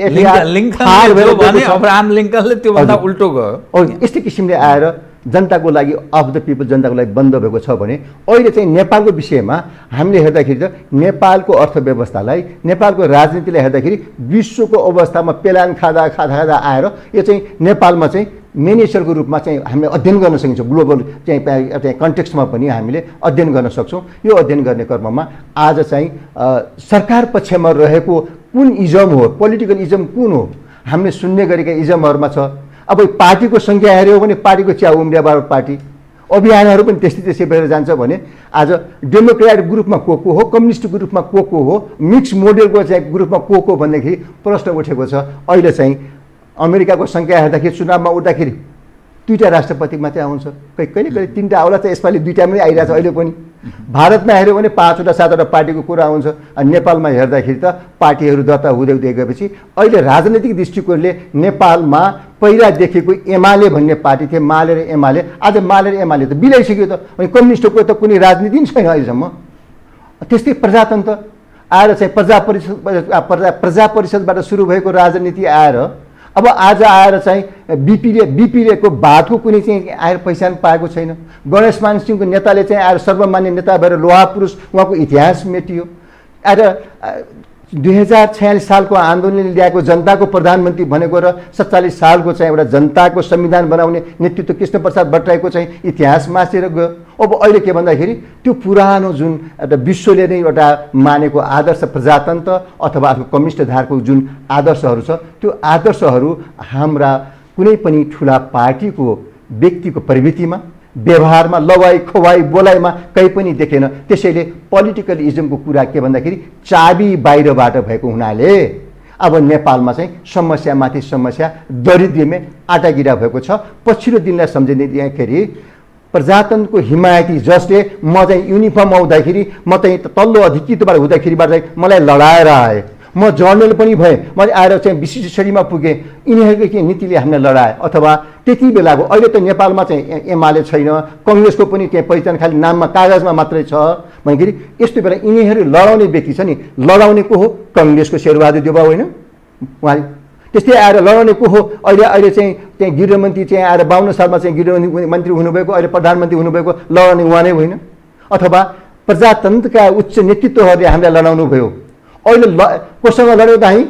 अब्राहम लिङ्कनले त्योभन्दा उल्टो गयो। यस्तै किसिमले आएर जनताको लागि अफ द पिपुल, जनताको लागि बन्द भएको छ भने अहिले चाहिँ नेपालको विषयमा हामीले हेर्दाखेरि त नेपालको अर्थव्यवस्थालाई, नेपालको राजनीतिलाई हेर्दाखेरि विश्वको अवस्थामा पेलान खाँदा आएर यो चाहिँ नेपालमा चाहिँ मेनेजरको रूपमा चाहिँ हामीले अध्ययन गर्न सकिन्छ। ग्लोबल चाहिँ कन्टेक्स्टमा पनि हामीले अध्ययन गर्न सक्छौँ। यो अध्ययन गर्ने क्रममा आज चाहिँ सरकार पक्षमा रहेको कुन इजम हो, पोलिटिकल इजम कुन हो, हामीले सुन्ने गरेका इजमहरूमा छ। अब पार्टीको सङ्ख्या हेऱ्यो भने पार्टीको च्याउ उम्रियाबाट पार्टी, अभियानहरू पनि त्यस्तै भएर जान्छ भने आज डेमोक्रेटिक ग्रुपमा को हो, कम्युनिस्ट ग्रुपमा को हो, मिक्स मोडेलको चाहिँ ग्रुपमा को भन्दाखेरि प्रश्न उठेको छ। अहिले चाहिँ अमेरिकाको सङ्ख्या हेर्दाखेरि चुनावमा उठ्दाखेरि 2टा राष्ट्रपति मात्रै आउँछ, कहिले 3टा आउला त यसपालि 2टा पनि आइरहेछ अहिले पनि। भारतमा हेऱ्यो भने 5वटा 7वटा पार्टीको कुरा आउँछ। अनि नेपालमा हेर्दाखेरि त पार्टीहरू दर्ता हुँदै गएपछि अहिले राजनैतिक दृष्टिकोणले नेपालमा पहिला देखेको एमाले भन्ने पार्टी थियो, माले र एमाले, आज माले र एमाले त बिलाइसक्यो त। अनि कम्युनिस्टको त कुनै राजनीति पनि छैन अहिलेसम्म। त्यस्तै प्रजातन्त्र आएर चाहिँ प्रजा परिषदबाट सुरु भएको राजनीति आएर अब आज आएर चाहिँ बिपिलेको बाथको कुनै चाहिँ आएर पहिचान पाएको छैन। गणेशमान सिंहको नेताले चाहिँ आएर सर्वमान्य नेता भएर लोहा पुरुष, उहाँको इतिहास मेटियो। आएर 2046 सालको आन्दोलनले ल्याएको जनताको प्रधानमन्त्री भनेको र 47 सालको चाहिँ एउटा जनताको संविधान बनाउने नेतृत्व कृष्णप्रसाद भट्टराईको चाहिँ इतिहास मासेर गयो। अब अहिले के भन्दाखेरि त्यो पुरानो जुन एउटा विश्वले नै एउटा मानेको आदर्श प्रजातन्त्र अथवा कम्युनिस्ट धारको जुन आदर्शहरू छ, त्यो आदर्शहरू हाम्रा कुनै पनि ठुला पार्टीको व्यक्तिको प्रवृत्तिमा, व्यवहारमा, लवाई खोवाई बोलाइमा कहीँ पनि देखेन। त्यसैले पोलिटिकल इजमको कुरा के भन्दाखेरि चाबी बाहिरबाट भएको हुनाले अब नेपालमा चाहिँ समस्यामाथि समस्या, दरिद्रमै आटागिरा भएको छ। पछिल्लो दिनलाई सम्झिँदाखेरि प्रजातन्त्रको हिमायती जसले म चाहिँ युनिफर्म आउँदाखेरि म चाहिँ तल्लो अधिकृतबाट हुँदाखेरिबाट चाहिँ मलाई लडाएर आएँ, म जर्नल पनि भएँ, मैले आएर चाहिँ विशिष्ट श्रेणीमा पुगेँ, यिनीहरूको के नीतिले हामीलाई लडाए। अथवा त्यति बेलाको अहिले त नेपालमा चाहिँ एमाले छैन, कङ्ग्रेसको पनि त्यहाँ पहिचान खालि नाममा कागजमा मात्रै छ भन्दाखेरि यस्तो बेला यिनीहरू लडाउने व्यक्ति छ नि, लडाउने को हो? कङ्ग्रेसको शेरबहादुर देउवा होइन उहाँ, त्यस्तै आएर लडाउने को हो? अहिले चाहिँ त्यहाँ गृहमन्त्री चाहिँ आएर 52 सालमा चाहिँ गृहमन्त्री हुनुभएको, अहिले प्रधानमन्त्री हुनुभएको, लडाउने उहाँ नै होइन? अथवा प्रजातन्त्रका उच्च नेतृत्वहरूले हामीलाई लडाउनु भयो, अहिले कोसँग लड्यो दाही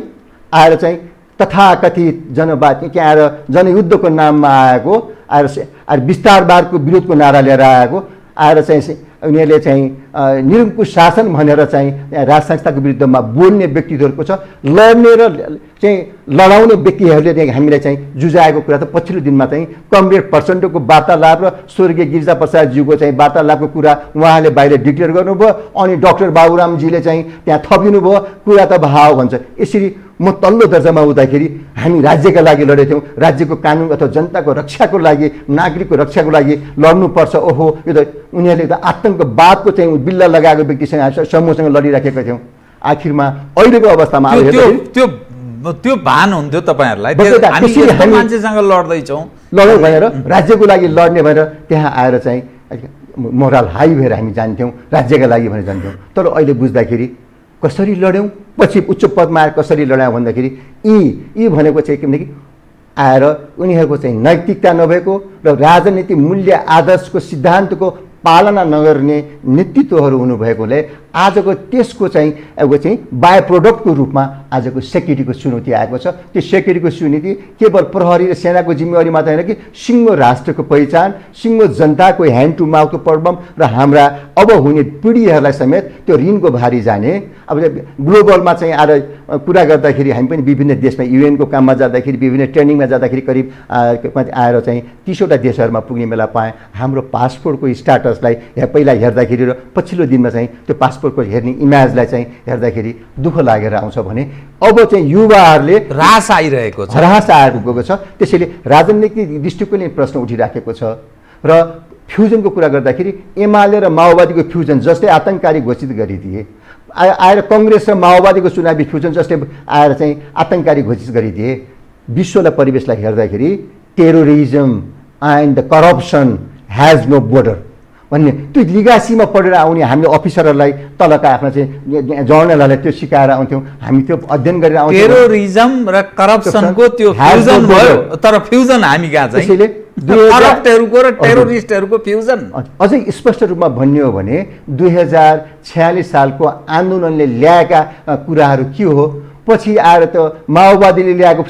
आएर चाहिँ तथाकथित जनवाद के आएर जनयुद्धको नाममा आएको, आएर विस्तारवादको विरोधको नारा लिएर आएको, आएर चाहिँ उनीहरूले चाहिँ निरङ्कुश शासन भनेर चाहिँ राज संस्थाको विरुद्धमा बोल्ने व्यक्तित्वहरूको छ। लड्ने र चाहिँ लडाउने व्यक्तिहरूले चाहिँ हामीलाई चाहिँ जुझाएको कुरा त पछिल्लो दिनमा चाहिँ कमरेड प्रचण्डको वार्तालाप र स्वर्गीय गिरिजा प्रसादज्यूको चाहिँ वार्तालापको कुरा उहाँले बाहिर डिक्लेयर गर्नुभयो, अनि डाक्टर बाबुरामजीले चाहिँ त्यहाँ थपिनु भयो, कुरा त भाव भन्छ। यसरी म तल्लो दर्जामा हुँदाखेरि हामी राज्यका लागि लडेथ्यौँ, राज्यको कानुन अथवा जनताको रक्षाको लागि, नागरिकको रक्षाको लागि लड्नुपर्छ। ओहो, यो त उनीहरूले त आतङ्कवादको चाहिँ बिल्ला लगाएको व्यक्तिसँग समूहसँग लडिराखेका थियौँ। आखिरमा अहिलेको अवस्थामा त्यो भान हुन्थ्यो तपाईँहरूलाई, मान्छेसँग लड्दैछौँ लडौँ भनेर, राज्यको लागि लड्ने भनेर त्यहाँ आएर चाहिँ मोरल हाई भएर हामी जान्थ्यौँ, राज्यका लागि भनेर जान्थ्यौँ। तर अहिले बुझ्दाखेरि कसरी लड्यौँ, पछि उच्च पदमा आएर कसरी लड्यौँ भन्दाखेरि यी भनेको चाहिँ के भनेदेखि आएर उनीहरूको चाहिँ नैतिकता नभएको र राजनीति मूल्य आदर्शको सिद्धान्तको पालना नगर्ने नेतृत्वहरू हुनुभएकोले आजको त्यसको चाहिँ एउटा चाहिँ बाई प्रोडक्टको रूपमा आजको सेक्युरिटीको चुनौती आएको छ। त्यो सेक्युरिटीको चुनौती केवल प्रहरी र सेनाको जिम्मेवारी मात्र होइन कि सिङ्गो राष्ट्रको पहिचान, सिङ्गो जनताको ह्यान्ड टु माउथको प्रब्लम र हाम्रा अब हुने पिँढीहरूलाई समेत त्यो ऋणको भारी जाने। अब ग्लोबलमा चाहिँ आएर कुरा गर्दाखेरि हामी पनि विभिन्न देशमा युएनको काममा जाँदाखेरि, विभिन्न ट्रेनिङमा जाँदाखेरि करिब आएर चाहिँ 30वटा देशहरूमा पुग्ने बेला पाएँ। हाम्रो पासपोर्टको स्टाटसलाई पहिला हेर्दाखेरि र पछिल्लो दिनमा चाहिँ त्यो पासपोर्टको हेर्ने इमेजलाई चाहिँ हेर्दाखेरि दुःख लागेर आउँछ भने अब चाहिँ युवाहरूले ह्रास आइरहेको छ, ह्रास आएको गएको छ। त्यसैले राजनीतिक दृष्टिकोणले प्रश्न उठिराखेको छ। र फ्युजनको कुरा गर्दाखेरि एमाले र माओवादीको फ्युजन जसले आतङ्ककारी घोषित गरिदिए, आएर कङ्ग्रेस र माओवादीको चुनावी फ्युजन जसले आएर चाहिँ आतङ्ककारी घोषित गरिदिए, विश्वलाई परिवेशलाई हेर्दाखेरि terrorism and the corruption has no border भन्ने त्यो लिगासीमा पढेर आउने हामीले अफिसरहरूलाई तलका आफ्ना चाहिँ जर्नलहरूलाई त्यो सिकाएर आउँथ्यौँ, हामी त्यो अध्ययन गरेर आउँथ्यौँ। टेरोरिजम र करप्सनको त्यो फ्युजन भयो, तर फ्युजन हामी कहाँ चाहिँ त्यसैले करप्टहरूको र टेरोरिस्टहरूको फ्युजन। अझै स्पष्ट रूपमा भन्ने हो भने 2046 सालको आन्दोलनले ल्याएका कुराहरू के हो, पछि आएर त माओवादीले ल्याएको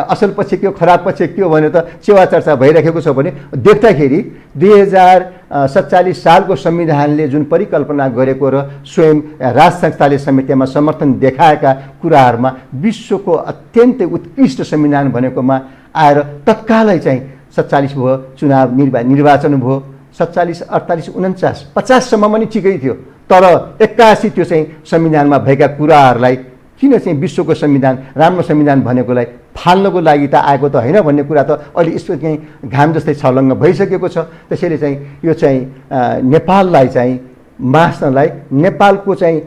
असल पक्ष के हो, खराब पक्ष के हो भनेर त सेवा चर्चा भइरहेको छ भने देख्दाखेरि 2047 सालको संविधानले जुन परिकल्पना गरेको र स्वयं राज संस्थाले समितिमा समर्थन देखाएका कुराहरूमा विश्वको अत्यन्तै उत्कृष्ट संविधान भनेकोमा आएर तत्कालै चाहिँ 47 भयो, चुनाव निर्वाचन भयो, 47, 48, 49, 50सम्म पनि ठिकै थियो। तर 81 त्यो चाहिँ संविधानमा भएका कुराहरूलाई किन चाहिँ विश्वको संविधान, राम्रो संविधान भनेकोलाई फाल्नको लागि त आएको त होइन भन्ने कुरा त अहिले यसको चाहिँ घाम जस्तै छलङ्ग भइसकेको छ। त्यसैले चाहिँ यो चाहिँ नेपाललाई चाहिँ मास्नलाई, नेपालको चाहिँ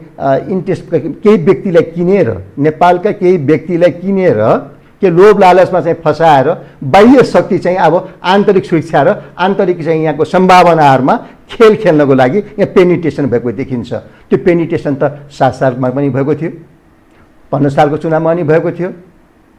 इन्ट्रेस्ट केही व्यक्तिलाई किनेर, नेपालका केही व्यक्तिलाई किनेर के लोभ लालचमा चाहिँ फसाएर बाह्य शक्ति चाहिँ अब आन्तरिक सुरक्षा र आन्तरिक चाहिँ यहाँको सम्भावनाहरूमा खेल खेल्नको लागि यहाँ पेनिटेसन भएको देखिन्छ। त्यो पेनिटेसन त 7 सालमा पनि भएको थियो, 15 सालको चुनावमा पनि भएको थियो।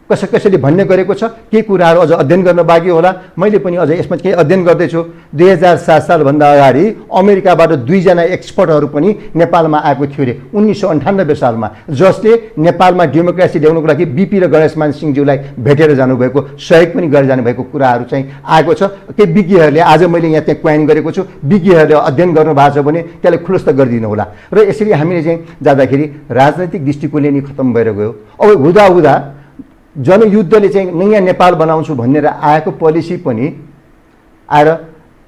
कसैले भन्ने गरेको छ, के कुराहरू अझ अध्ययन गर्न बाँकी होला। मैले पनि अझ यसमा केही अध्ययन गर्दैछु। 2007 सालभन्दा अगाडि अमेरिकाबाट 2 जना एक्सपर्टहरू पनि नेपालमा आएको थियो अरे 1998 सालमा, जसले नेपालमा डेमोक्रेसी ल्याउनको लागि बिपी र गणेशमान सिंहज्यूलाई भेटेर जानुभएको, सहयोग पनि गरेर जानुभएको कुराहरू चाहिँ आएको छ। केही विज्ञहरूले आज मैले यहाँ त्यहाँ क्वाइन गरेको छु, विज्ञहरूले अध्ययन गर्नुभएको छ भने त्यसलाई खुलस्त गरिदिनु होला। र यसरी हामीले चाहिँ जाँदाखेरि राजनैतिक दृष्टिकोणले नि खत्म भएर गयो। अब हुँदा जनयुद्धले चाहिँ नयाँ नेपाल बनाउँछु भनेर आएको पोलिसी पनि आएर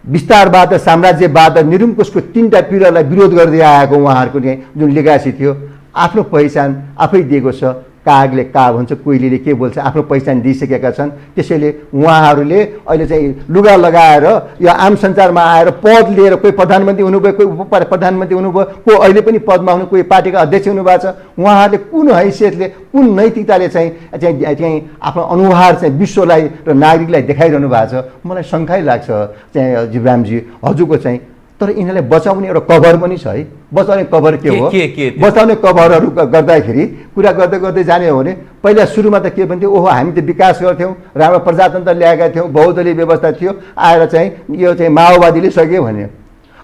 विस्तारवाद र साम्राज्यवाद र निरङ्कुशको 3टा पिलरलाई विरोध गर्दै आएको उहाँहरूको जुन लेगासी थियो, आफ्नो पहिचान आफै दिएको छ। कागले का भन्छ, कोइलीले के बोल्छ, आफ्नो पहिचान दिइसकेका छन्। त्यसैले उहाँहरूले अहिले चाहिँ लुगा लगाएर यो आम सञ्चारमा आएर पद लिएर कोही प्रधानमन्त्री हुनुभयो, कोही उप प्रधानमन्त्री हुनुभयो, कोही अहिले पनि पदमा हुनु, कोही पार्टीका अध्यक्ष हुनुभएको छ। उहाँहरूले कुन हैसियतले, कुन नैतिकताले चाहिँ आफ्नो अनुहार चाहिँ विश्वलाई र नागरिकलाई देखाइरहनु भएको छ, मलाई शङ्कै लाग्छ चाहिँ जिब्रामजी हजुरको चाहिँ। तर यिनीहरूलाई बचाउने एउटा कभर पनि छ है। बचाउने कभर के हो? बचाउने कभरहरू गर्दाखेरि कुरा गर्दै गर्दै जाने हो भने पहिला सुरुमा त के भन्थ्यो, ओहो हामी त विकास गर्थ्यौँ, राम्रो प्रजातन्त्र ल्याएका थियौँ, बहुदलीय व्यवस्था थियो, आएर चाहिँ यो चाहिँ माओवादीले सक्यो भन्यो।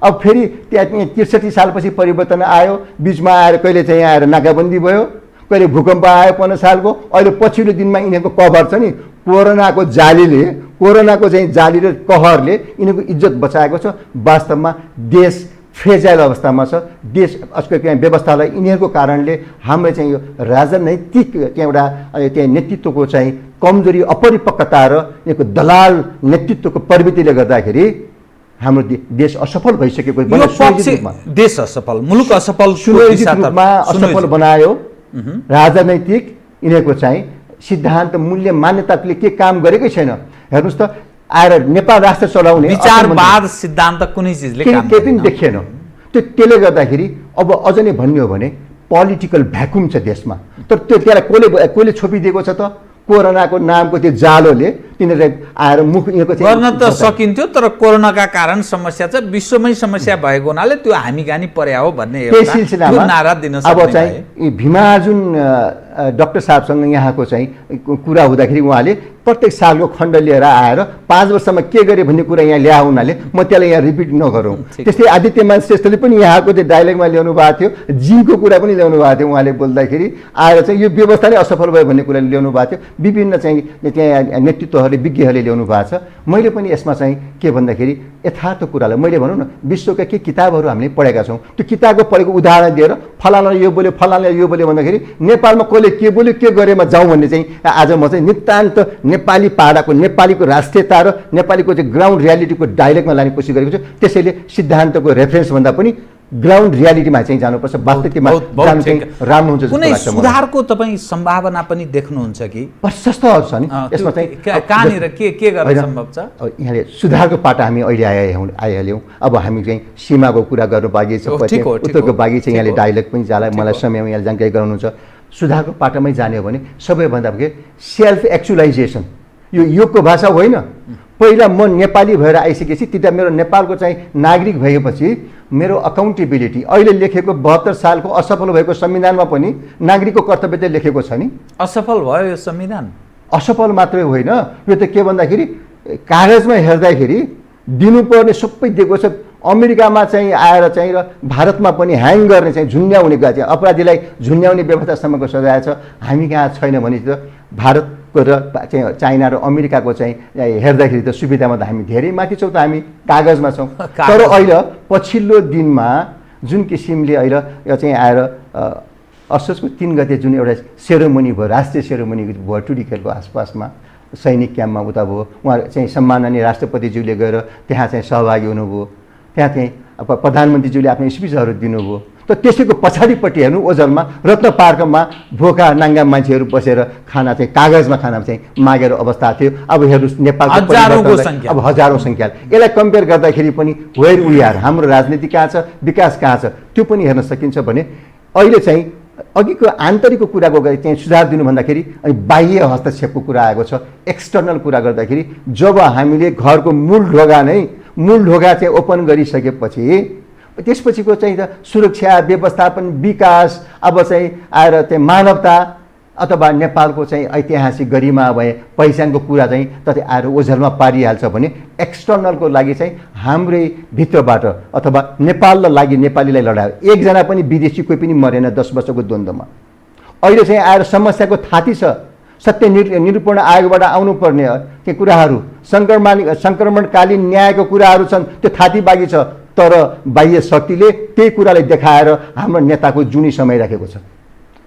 अब फेरि त्यहाँ 63 सालपछि परिवर्तन आयो, बिचमा आएर कहिले चाहिँ आएर नाकाबन्दी भयो, कहिले भूकम्प आयो 15 सालको। अहिले पछिल्लो दिनमा यिनीहरूको कभर छ नि, कोरोनाको चाहिँ जाली र कहरले यिनीहरूको इज्जत बचाएको छ। वास्तवमा देश फ्रेजाइल अवस्थामा छ। देश आजको चाहिँ व्यवस्थालाई यिनीहरूको कारणले हाम्रो चाहिँ यो राजनैतिक एउटा त्यहाँ नेतृत्वको चाहिँ कमजोरी, अपरिपक्वता र यिनीहरूको दलाल नेतृत्वको प्रवृत्तिले गर्दाखेरि हाम्रो देश असफल भइसकेको, देश असफल, मुलुक असफल, सुनियोजित रूपमा असफल बनायो। राजनैतिक यिनीहरूको चाहिँ सिद्धान्त, मूल्य, मान्यताले के काम गरेकै छैन। हेर्नुहोस् त, आएर नेपाल राष्ट्र चलाउने विचारवाद सिद्धान्त कुनै चिजले केही पनि देखिएन। त्यसले गर्दाखेरि अब अझ नै भन्ने हो भने पोलिटिकल भ्याकुम छ देशमा। तर त्यसलाई कसले छोपिदिएको छ त? कोरोनाको नामको त्यो जालोले तिनीहरूले आएर मुख यिनीहरूको गर्न त सकिन्थ्यो, तर कोरोनाका कारण समस्या छ, विश्वमै समस्या भएको हुनाले त्यो हामी गानी पर्या हो भन्ने सिलसिलामा नारा दिन अब चाहिँ भीमार्जुन डाक्टर साहबसँग यहाँको चाहिँ कुरा हुँदाखेरि उहाँले प्रत्येक सालको खण्ड लिएर आएर 5 वर्षमा के गरे भन्ने कुरा यहाँ ल्याए हुनाले म त्यसलाई यहाँ रिपिट नगरौँ। त्यस्तै आदित्यमान श्रेष्ठले पनि यहाँको त्यो डायलगमा ल्याउनु भएको थियो, जिनको कुरा पनि ल्याउनु भएको थियो। उहाँले बोल्दाखेरि आएर चाहिँ यो व्यवस्था नै असफल भयो भन्ने कुरा ल्याउनु भएको थियो। विभिन्न चाहिँ त्यहाँ नेतृत्वहरूले, विज्ञहरूले ल्याउनु भएको छ। मैले पनि यसमा चाहिँ के भन्दाखेरि यथार्थ कुरालाई मैले भनौँ न, विश्वका के किताबहरू हामीले पढेका छौँ, त्यो किताबको पढेको उदाहरण दिएर फलाना यो बोल्यो, फलाना यो बोल्यो भन्दाखेरि नेपालमा कसले के बोल्यो, के गरेमा जाउँ भन्ने चाहिँ आज म चाहिँ नितान्त नेपाली पाडाको, नेपालीको राष्ट्रियता र नेपालीको चाहिँ ग्राउन्ड रियालिटीको डाइलेक्टमा लाने कोसिस गरेको छु। त्यसैले सिद्धान्तको रेफरेन्स भन्दा पनि ग्राउन्ड रियालिटीमा चाहिँ जानुपर्छ, वास्तविकतामा जानु चाहिँ राम्रो हुन्छ। कुनै सुधारको तपाईँ सम्भावना पनि देख्नुहुन्छ कि? प्रशस्त छ नि यसमा चाहिँ। कहाँनिर के गर्न सम्भव छ? यहाँले सुधारको पाटा हामी अहिले आइहाल्यौँ। अब हामी चाहिँ सीमाको कुरा गर्नु बाँकी छ, उत्तरको बाँकी चाहिँ यहाँले डाइलेक्ट पनि जाला, मलाई समयमा यहाँले जानकारी गराउनुहुन्छ। सुधारको पाटामै जाने हो भने सबैभन्दा सेल्फ एक्चुलाइजेसन, यो योगको भाषा होइन। पहिला म नेपाली भएर आइसकेपछि त्यता मेरो नेपालको चाहिँ नागरिक भएपछि मेरो अकाउन्टेबिलिटी, अहिले लेखेको 72 सालको असफल भएको संविधानमा पनि नागरिकको कर्तव्य चाहिँ लेखेको छ नि। असफल भयो यो संविधान? असफल मात्रै होइन, यो त के भन्दाखेरि कागजमा हेर्दाखेरि दिनुपर्ने सबै दिएको छ। अमेरिकामा चाहिँ आएर चाहिँ र भारतमा पनि ह्याङ गर्ने चाहिँ झुन्ड्याउने गएको छ, अपराधीलाई झुन्ड्याउने व्यवस्थासम्मको सजाय छ। हामी कहाँ छैन भने त भारतको र चाहिँ चाइना र अमेरिकाको चाहिँ हेर्दाखेरि त सुविधामा त हामी धेरै माथि छौँ, त हामी कागजमा छौँ। तर अहिले पछिल्लो दिनमा जुन किसिमले अहिले यो चाहिँ आएर असोजको 3 गते जुन एउटा सेरोमनी भयो, राष्ट्रिय सेरोमनी भयो टुडिखेलको आसपासमा, सैनिक क्याम्पमा उता भयो, उहाँ चाहिँ सम्माननीय राष्ट्रपतिज्यूले गएर त्यहाँ चाहिँ सहभागी हुनुभयो। त्यहाँ चाहिँ अब प्रधानमन्त्रीज्यूले आफ्नो स्पिचहरू दिनुभयो। त त्यसैको पछाडिपट्टि हेर्नु ओझलमा रत्न पार्कमा भोका नाङ्गा मान्छेहरू बसेर खाना चाहिँ कागजमा खाना चाहिँ मागेर अवस्था थियो। अब हेर्नुहोस् नेपालको अब हजारौँ सङ्ख्या। यसलाई कम्पेयर गर्दाखेरि पनि वेयर वी आर, हाम्रो राजनीति कहाँ छ, विकास कहाँ छ, त्यो पनि हेर्न सकिन्छ। भने अहिले चाहिँ अघिको आन्तरिकको कुराको चाहिँ सुझाव दिनु भन्दाखेरि अनि बाह्य हस्तक्षेपको कुरा आएको छ। एक्सटर्नल कुरा गर्दाखेरि जब हामीले घरको मूल ढोका चाहिँ ओपन गरिसकेपछि त्यसपछिको चाहिँ त सुरक्षा, व्यवस्थापन, विकास, अब चाहिँ आएर चाहिँ मानवता अथवा नेपालको चाहिँ ऐतिहासिक गरिमा भए पहिचानको कुरा चाहिँ तथै आएर ओझेलमा पारिहाल्छ भने एक्सटर्नलको लागि चाहिँ हाम्रै भित्रबाट अथवा नेपाललाई लागि नेपालीलाई लडायो। एकजना पनि विदेशी कोही पनि मरेन 10 वर्षको द्वन्द्वमा। अहिले चाहिँ आएर समस्याको थाती छ। सत्य निरूपण आयोगबाट आउनुपर्ने के कुराहरू, सङ्क्रमणकालीन न्यायको कुराहरू छन्, त्यो थाती बाँकी छ। तर बाह्य शक्तिले त्यही कुरालाई देखाएर हाम्रो नेताको जुनी समय राखेको छ।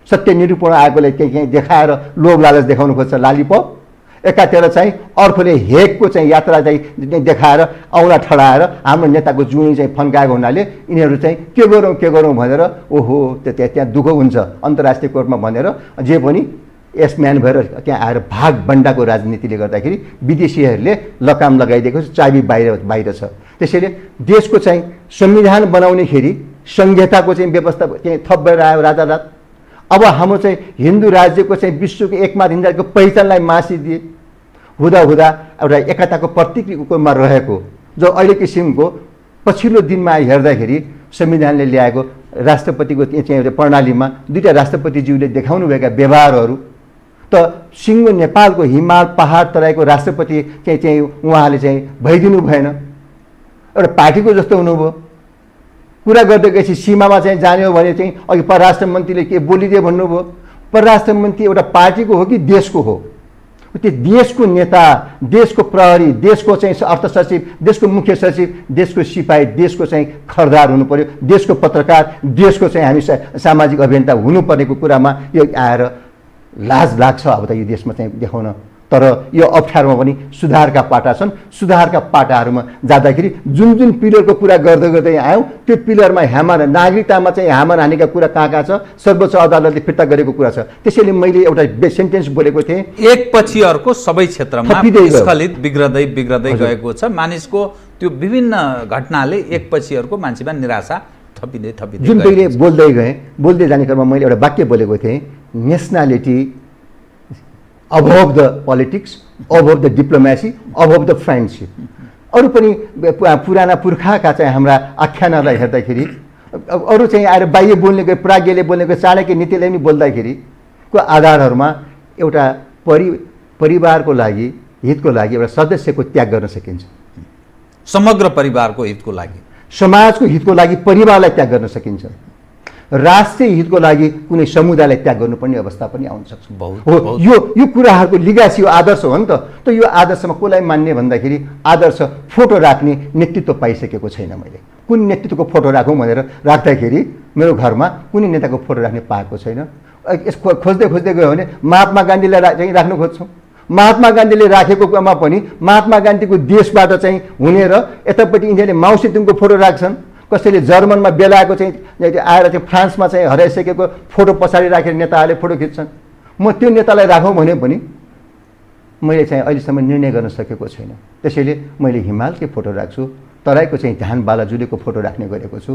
सत्य निरूपण आयोगले केही देखाएर लोभ लालच देखाउनु खोज्छ, लालिपप। एकातिर चाहिँ अर्कोले हेकको चाहिँ यात्रा चाहिँ देखाएर औँला ठडाएर हाम्रो नेताको जुनी चाहिँ फन्काएको हुनाले यिनीहरू चाहिँ के गरौँ भनेर ओहो त्यहाँ दुःख हुन्छ अन्तर्राष्ट्रिय कोर्टमा भनेर जे पनि यसम्यान भएर त्यहाँ आएर भागबन्डाको राजनीतिले गर्दाखेरि विदेशीहरूले लगाम लगाइदिएको छ, चाबी बाहिर छ। त्यसैले देशको चाहिँ संविधान बनाउनेखेरि संहिताको चाहिँ व्यवस्था चाहिँ थप भएर आयो रातारात। अब हाम्रो चाहिँ हिन्दू राज्यको चाहिँ विश्वको एकमात्र हिन्दूको पहिचानलाई मासिदिए हुँदा एउटा एकताको प्रतीकमा रहेको जो अहिले किसिमको पछिल्लो दिनमा हेर्दाखेरि संविधानले ल्याएको राष्ट्रपतिको चाहिँ प्रणालीमा दुईटा राष्ट्रपतिज्यूले देखाउनुभएका व्यवहारहरू त सिङ्गो नेपालको हिमाल पहाड तराईको राष्ट्रपति चाहिँ उहाँले चाहिँ भइदिनु भएन, एउटा पार्टीको जस्तो हुनुभयो। कुरा गर्दै गएपछि सीमामा चाहिँ जाने हो भने चाहिँ अघि परराष्ट्र मन्त्रीले के बोलिदियो भन्नुभयो। परराष्ट्र मन्त्री एउटा पार्टीको हो कि देशको हो? त्यो देशको नेता, देशको प्रहरी, देशको चाहिँ अर्थ सचिव, देशको मुख्य सचिव, देशको सिपाही, देशको चाहिँ खरदार हुनु पर्यो, देशको पत्रकार, देशको चाहिँ हामी सामाजिक अभियन्ता हुनुपर्नेको कुरामा यो आएर लाज लाग्छ अब त यो देशमा चाहिँ देखाउन। तर यो अप्ठ्यारोमा पनि सुधारका पाटा छन्। सुधारका पाटाहरूमा जाँदाखेरि जुन जुन पिलरको कुरा गर्दै गर्दै आयौँ त्यो पिलरमा ह्यामर नागरिकतामा चाहिँ ह्यामर हानेका कुरा कहाँ छ, सर्वोच्च अदालतले फिर्ता गरेको कुरा छ। त्यसैले मैले एउटा सेन्टेन्स बोलेको थिएँ, एकपछि अर्को सबै क्षेत्रमा स्खलित बिग्रदै गएको छ। मानिसको त्यो विभिन्न घटनाले एकपछि अर्को मान्छेमा निराशा थपिँदै जुन मैले बोल्दै जाने क्रममा मैले एउटा वाक्य बोलेको थिएँ, nationality above the politics, above the diplomacy, above the friendship। अरू पनि पुराना पुर्खाका चाहिँ हाम्रा आख्यानहरूलाई हेर्दाखेरि अरू चाहिँ आएर बाह्य बोल्ने गए, प्राज्ञले बोल्ने गए, चाणक्य नीतिले पनि बोल्दाखेरिको आधारहरूमा एउटा परिवारको लागि हितको लागि एउटा सदस्यको त्याग गर्न सकिन्छ। समग्र परिवारको हितको लागि, समाजको हितको लागि परिवारलाई त्याग गर्न सकिन्छ। राष्ट्रिय हितको लागि कुनै समुदायलाई त्याग गर्नुपर्ने अवस्था पनि आउन सक्छ। हो, यो कुराहरूको लिगासी हो, आदर्श हो नि त। त यो आदर्शमा कसलाई मान्ने भन्दाखेरि आदर्श फोटो राख्ने नेतृत्व पाइसकेको छैन मैले। कुन नेतृत्वको फोटो राखौँ भनेर राख्दाखेरि मेरो घरमा कुनै नेताको फोटो राख्ने पाएको छैन। खोज्दै गयो भने महात्मा गान्धीलाई चाहिँ राख्न खोज्छौँ। महात्मा गान्धीले राखेकोमा पनि महात्मा गान्धीको देशबाट चाहिँ हुने र यतापट्टि यिनीहरूले माओ सेतुङको फोटो राख्छन्। कसैले जर्मनमा बेलाको चाहिँ आएर चाहिँ फ्रान्समा चाहिँ हराइसकेको फोटो पछाडि राखेर नेताहरूले फोटो खिच्छन्। म त्यो नेतालाई राखौँ भने पनि मैले चाहिँ अहिलेसम्म निर्णय गर्न सकेको छैन। त्यसैले मैले हिमालकै फोटो राख्छु, तराईको चाहिँ धान बालाजुलेको फोटो राख्ने गरेको छु,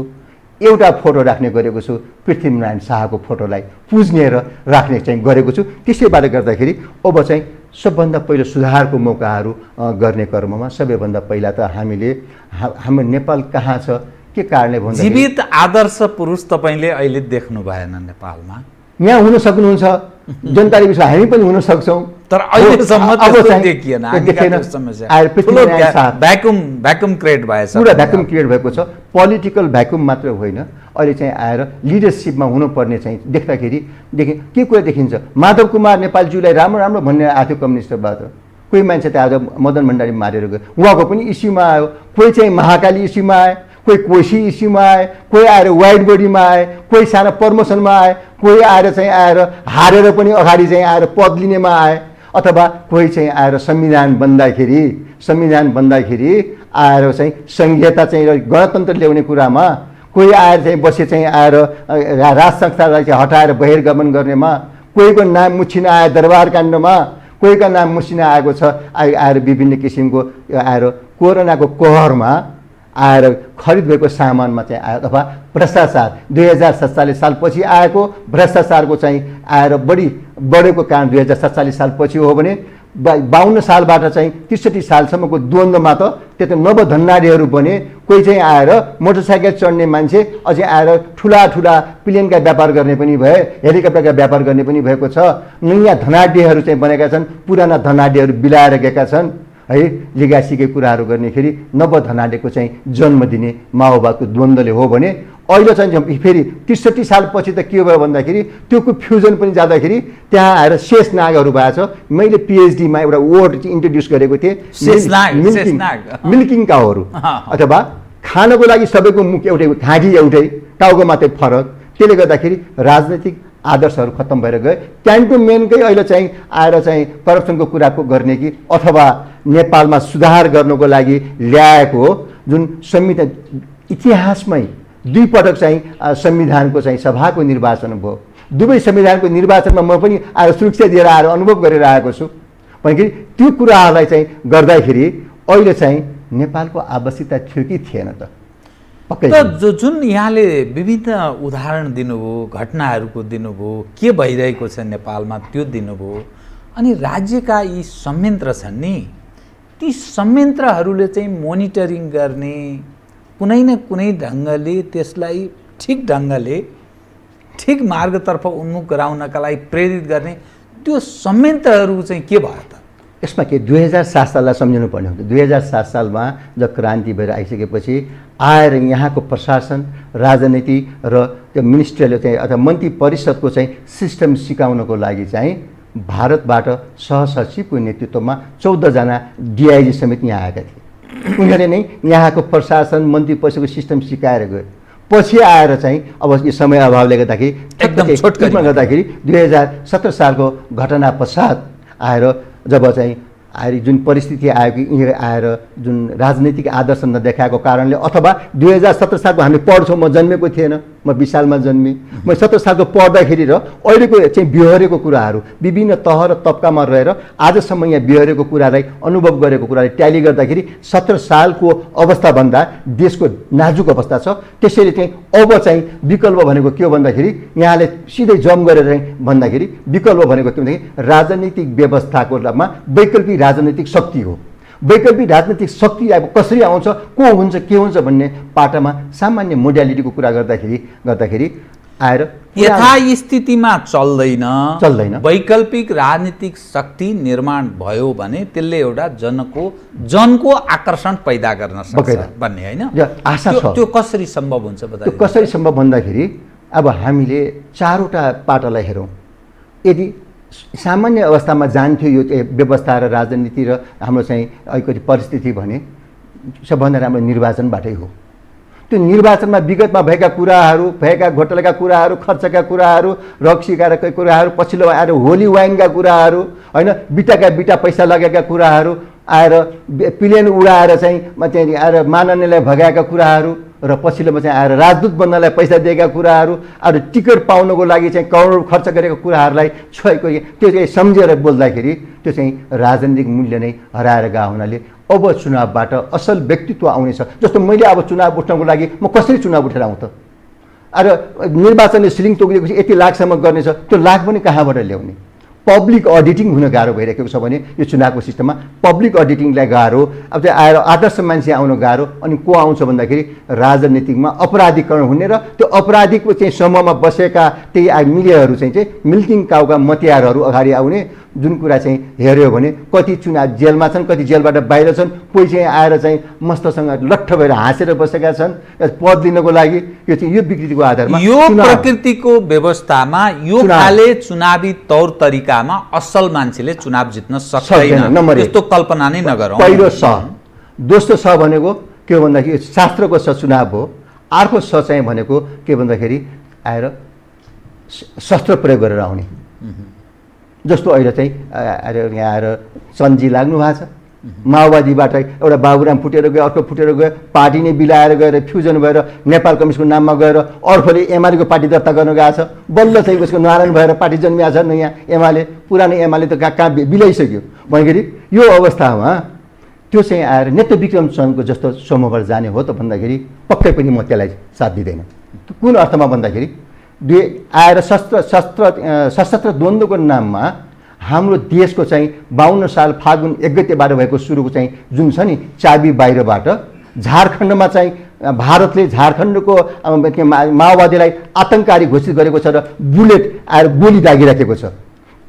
एउटा फोटो राख्ने गरेको छु, पृथ्वीनारायण शाहको फोटोलाई पुज्ने र राख्ने चाहिँ गरेको छु। त्यसैबाट गर्दाखेरि अब चाहिँ सबभन्दा पहिलो सुधारको मौकाहरू गर्ने क्रममा सबैभन्दा पहिला त हाम्रो नेपाल कहाँ छ, के कारणले भन्दा जीवित आदर्श पुरुष तपाईँले अहिले देख्नु भएन नेपालमा। यहाँ हुन सक्नुहुन्छ, जनताले विश्वास हामी पनि हुन सक्छौँ, तर अहिलेसम्म त्यस्तो देखिएन। भ्याकुम क्रिएट भएछ, पुरा भ्याकुम क्रिएट भएको छ। पोलिटिकल भ्याकुम मात्र होइन, अहिले चाहिँ आएर लिडरसिपमा हुनुपर्ने चाहिँ देख्दाखेरि के कुरा देखिन्छ। माधव कुमार नेपालज्यूलाई राम्रो भन्ने आएको कम्युनिस्टबाट कोही मान्छे त आज मदन भण्डारी मारेर गयो, उहाँको पनि इस्युमा आयो। कोही चाहिँ महाकाली इस्युमा आए, कोही कोशी इस्युमा आए, कोही आएर वाइट बडीमा आए, कोही सानो प्रमोसनमा आए, कोही आएर चाहिँ आएर हारेर पनि अगाडि चाहिँ आएर पद लिनेमा आए, अथवा कोही चाहिँ आएर संविधान बन्दाखेरि आएर चाहिँ संहिता चाहिँ गणतन्त्र ल्याउने कुरामा, कोही आएर चाहिँ बसे चाहिँ आएर राज संस्थालाई चाहिँ हटाएर बहिर्गमन गर्नेमा, कोहीको नाम मुछिन आए दरबार काण्डमा, कोहीको नाम मुछिन आएको छ आएर विभिन्न किसिमको आएर कोरोनाको कहरमा आएर खरिद भएको सामानमा चाहिँ आयो, अथवा भ्रष्टाचार 2047 सालपछि आएको भ्रष्टाचारको चाहिँ आएर बढेको कारण 2047 सालपछि हो भने 52 सालबाट चाहिँ 63 सालसम्मको द्वन्द्वमा त त्यो त नवधन्नाडीहरू बने। कोही चाहिँ आएर मोटरसाइकल चढ्ने मान्छे अझै आएर ठुला प्लेनका व्यापार गर्ने पनि भए, हेलिकप्टरका व्यापार गर्ने पनि भएको छ। नयाँ धनाढ्यहरू चाहिँ बनेका छन्, पुराना धनाढ्यहरू बिलाएर गएका छन् है। लिगासीकै कुराहरू गर्नेखेरि नवधनाडीको चाहिँ जन्म दिने माओवादको द्वन्द्वले हो भने अहिले चाहिँ फेरि 63 सालपछि त के भयो भन्दाखेरि त्योको फ्युजन पनि जाँदाखेरि त्यहाँ आएर शेषनागहरू भएको छ। मैले पिएचडीमा एउटा वर्ड चाहिँ इन्ट्रोड्युस गरेको थिएँ, मिल्किङ काउहरू, अथवा खानको लागि सबैको मुख एउटै, घाँटी एउटै, टाउको मात्रै फरक। त्यसले गर्दाखेरि राजनैतिक आदर्शहरू खत्तम भएर गए। क्यान्टोनमेन्टकै अहिले चाहिँ आएर चाहिँ करप्सनको कुराको गर्ने कि अथवा नेपालमा सुधार गर्नको लागि ल्याएको जुन संविधान, इतिहासमै 2 पटक चाहिँ संविधानको चाहिँ सभाको निर्वाचन भयो। दुवै संविधानको निर्वाचनमा म पनि आएर सुरक्षा दिएर आएर अनुभव गरेर आएको छु भन्दाखेरि त्यो कुराहरूलाई चाहिँ गर्दाखेरि अहिले चाहिँ नेपालको आवश्यकता थियो कि थिएन त पक्कै जुन यहाँले विभिन्न उदाहरण दिनुभयो, घटनाहरूको दिनुभयो, के भइरहेको छ नेपालमा त्यो दिनुभयो, अनि राज्यका यी संयन्त्र छन् नि, ती संयन्त्रहरूले चाहिँ मोनिटरिङ गर्ने, कुनै न कुनै ढङ्गले त्यसलाई ठिक ढङ्गले ठिक मार्गतर्फ उन्मुख गराउनका लागि प्रेरित गर्ने त्यो संयन्त्रहरू चाहिँ के भयो त? यसमा के 2007 साललाई सम्झिनु पर्ने हुन्छ। 2007 सालमा जब क्रान्ति भएर आइसकेपछि आएर यहाँको प्रशासन, राजनीति र त्यो मिनिस्ट्रीले चाहिँ अथवा मन्त्री परिषदको चाहिँ सिस्टम सिकाउनको लागि चाहिँ भारतबाट सहसचिवको नेतृत्वमा 14 जना डिआइजी समेत यहाँ आएका थिए। उनीहरूले नै यहाँको प्रशासन, मन्त्री परिषदको सिस्टम सिकाएर गयो। पछि आएर चाहिँ अब यो समय अभावले गर्दाखेरि एकदम छोटकरीमा गर्दाखेरि 2017 सालको घटना पश्चात आएर जब चाहिँ आएर जुन परिस्थिति आयो कि यिनीहरू आएर जुन राजनीतिक आदर्श नदेखाएको कारणले, अथवा 2017 सालको हामी पढ्छौँ, म जन्मेको थिएन, म 20 सालमा जन्मेँ, म 17 सालको पढ्दाखेरि र अहिलेको चाहिँ बिहोरेको कुराहरू विभिन्न तह र तबकामा रहेर आजसम्म यहाँ बिहोरेको कुरालाई अनुभव गरेको कुरालाई ट्याली गर्दाखेरि 17 सालको अवस्थाभन्दा देशको नाजुक अवस्था छ। त्यसैले चाहिँ अब चाहिँ विकल्प भनेको के हो भन्दाखेरि यहाँले सिधै जम गरेर चाहिँ भन्दाखेरि विकल्प भनेको के भन्दाखेरि राजनीतिक व्यवस्थाको लाभमा वैकल्पिक राजनीतिक शक्ति हो। वैकल्पिक राजनीतिक शक्ति अब कसरी आउँछ, को हुन्छ, के हुन्छ भन्ने पाटामा सामान्य मोडालिटीको कुरा गर्दाखेरि आएर यथास्थितिमा चल्दैन। वैकल्पिक राजनीतिक शक्ति निर्माण भयो भने त्यसले एउटा जनको आकर्षण पैदा गर्न सक्छ भन्ने हैन आशा छ। त्यो कसरी सम्भव हुन्छ बताइदिनु? त्यो कसरी सम्भव भन्दाखेरि अब हामीले चारवटा पाटालाई हेरौँ। यदि सामान्य अवस्थामा जान्थ्यो यो व्यवस्था र राजनीति र हाम्रो चाहिँ अहिलेको परिस्थिति भने सबभन्दा राम्रो निर्वाचनबाटै हो। त्यो निर्वाचनमा विगतमा भएका कुराहरू, भएका घोटालाका कुराहरू, खर्चका कुराहरू, रक्सीका कुराहरू, पछिल्लो आएर होली वाइनका कुराहरू होइन, बिटा पैसा लगेका कुराहरू, आएर प्लेन उडाएर चाहिँ आएर माननीयलाई भगाएका कुराहरू र पछिल्लोमा चाहिँ आएर राजदूत बन्नलाई पैसा दिएका कुराहरू, अरू टिकट पाउनको लागि चाहिँ करोड खर्च गरेको कुराहरूलाई छोएको त्यो चाहिँ सम्झेर बोल्दाखेरि त्यो चाहिँ राजनीतिक मूल्य नै हराएर गएको हुनाले अब चुनावबाट असल व्यक्तित्व आउनेछ। जस्तो मैले अब चुनाव उठ्नको लागि म कसरी चुनाव उठेर आउँ त? अरू निर्वाचनले सिलिङ तोकिदिएपछि यति लाखसम्म गर्नेछ, त्यो लाख पनि कहाँबाट ल्याउने? पब्लिक अडिटिङ हुन गाह्रो भइरहेको छ भने यो चुनावको सिस्टममा पब्लिक अडिटिङलाई गाह्रो, अब चाहिँ आएर आदर्श मान्छे आउन गाह्रो। अनि को आउँछ भन्दाखेरि राजनीतिकमा अपराधीकरण हुने र त्यो अपराधीको चाहिँ समूहमा बसेका त्यही मिडियाहरू चाहिँ मिल्किङ काउका मतियारहरू अगाडि आउने। जुन कुरा चाहिँ हेऱ्यो भने कति चुनाव जेलमा छन्, कति जेलबाट बाहिर छन्, कोही चाहिँ आएर चाहिँ मस्तसँग लट्ठ भएर हाँसेर बसेका छन् पद लिनको लागि। यो चाहिँ यो विकृतिको आधारमा यो प्रकृतिको व्यवस्थामा यो खाले चुनावी तौर तरिकामा असल मान्छेले चुनाव जित्न सक्दैन। यस्तो कल्पना नै नगरौँ। पहिलो स। दोस्रो स भनेको के भन्दाखेरि शास्त्रको स चुनाव हो। अर्को स चाहिँ भनेको के भन्दाखेरि आएर शस्त्र प्रयोग गरेर आउने। जस्तो अहिले चाहिँ यहाँ आएर चन्जी लाग्नु भएको छ। माओवादीबाट एउटा बाबुराम फुटेर गयो, अर्को फुटेर गयो, पार्टी नै बिलाएर गएर फ्युजन भएर नेपाल कम्युनिस्टको नाममा गएर अर्कोले एमालेको पार्टी दर्ता गर्न गएको छ। बल्ल चाहिँ उसको नारायण भएर पार्टी जन्मिएको छ नयाँ एमाले। पुरानो एमाले त कहाँ बिलाइसक्यो। भनेखेरि यो अवस्थामा त्यो चाहिँ आएर नेता विक्रम चन्दको जस्तो समूहबाट जाने हो त भन्दाखेरि पक्कै पनि म त्यसलाई साथ दिँदैन। कुन अर्थमा भन्दाखेरि आएर सशस्त्र द्वन्द्वको नाममा हाम्रो देशको चाहिँ 52 साल फागुन 1 गतेबाट भएको सुरुको चाहिँ जुन छ नि चाबी बाहिरबाट झारखण्डमा चाहिँ भारतले झारखण्डको माओवादीलाई आतङ्ककारी घोषित गरेको छ र बुलेट आएर गोली दागिराखेको छ।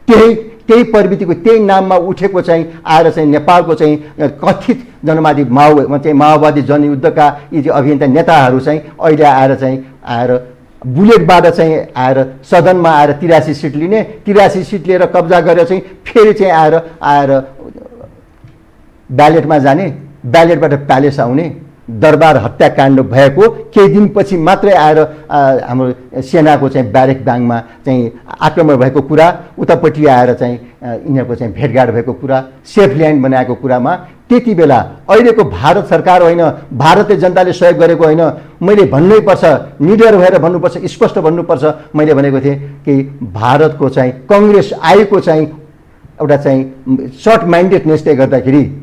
त्यही प्रवृत्तिको त्यही नाममा उठेको चाहिँ आएर चाहिँ नेपालको चाहिँ कथित जनवादी माओवादी जनयुद्धका यी अभियन्ता नेताहरू चाहिँ अहिले आएर चाहिँ बुलेटबाट चाहिँ आएर सदनमा आएर 83 सिट लिने, 83 सिट लिएर कब्जा गरेर चाहिँ फेरि चाहिँ आएर ब्यालेटमा जाने, ब्यालेटबाट प्यालेस आउने दरबार हत्याकाण्ड भएको केही दिनपछि मात्रै आएर हाम्रो सेनाको चाहिँ ब्यारेक ब्याङमा चाहिँ आक्रमण भएको कुरा, उतापट्टि आएर चाहिँ यिनीहरूको चाहिँ भेटघाट भएको कुरा, सेफ ल्यान्ड बनाएको कुरामा त्यति बेला अहिलेको भारत सरकार होइन, भारतीय जनताले सहयोग गरेको होइन, मैले भन्नै पर्छ, निडर भएर भन्नुपर्छ, स्पष्ट भन्नुपर्छ। मैले भनेको थिएँ कि भारतको चाहिँ कङ्ग्रेस आएको चाहिँ एउटा चाहिँ सर्ट माइन्डेडनेसले गर्दाखेरि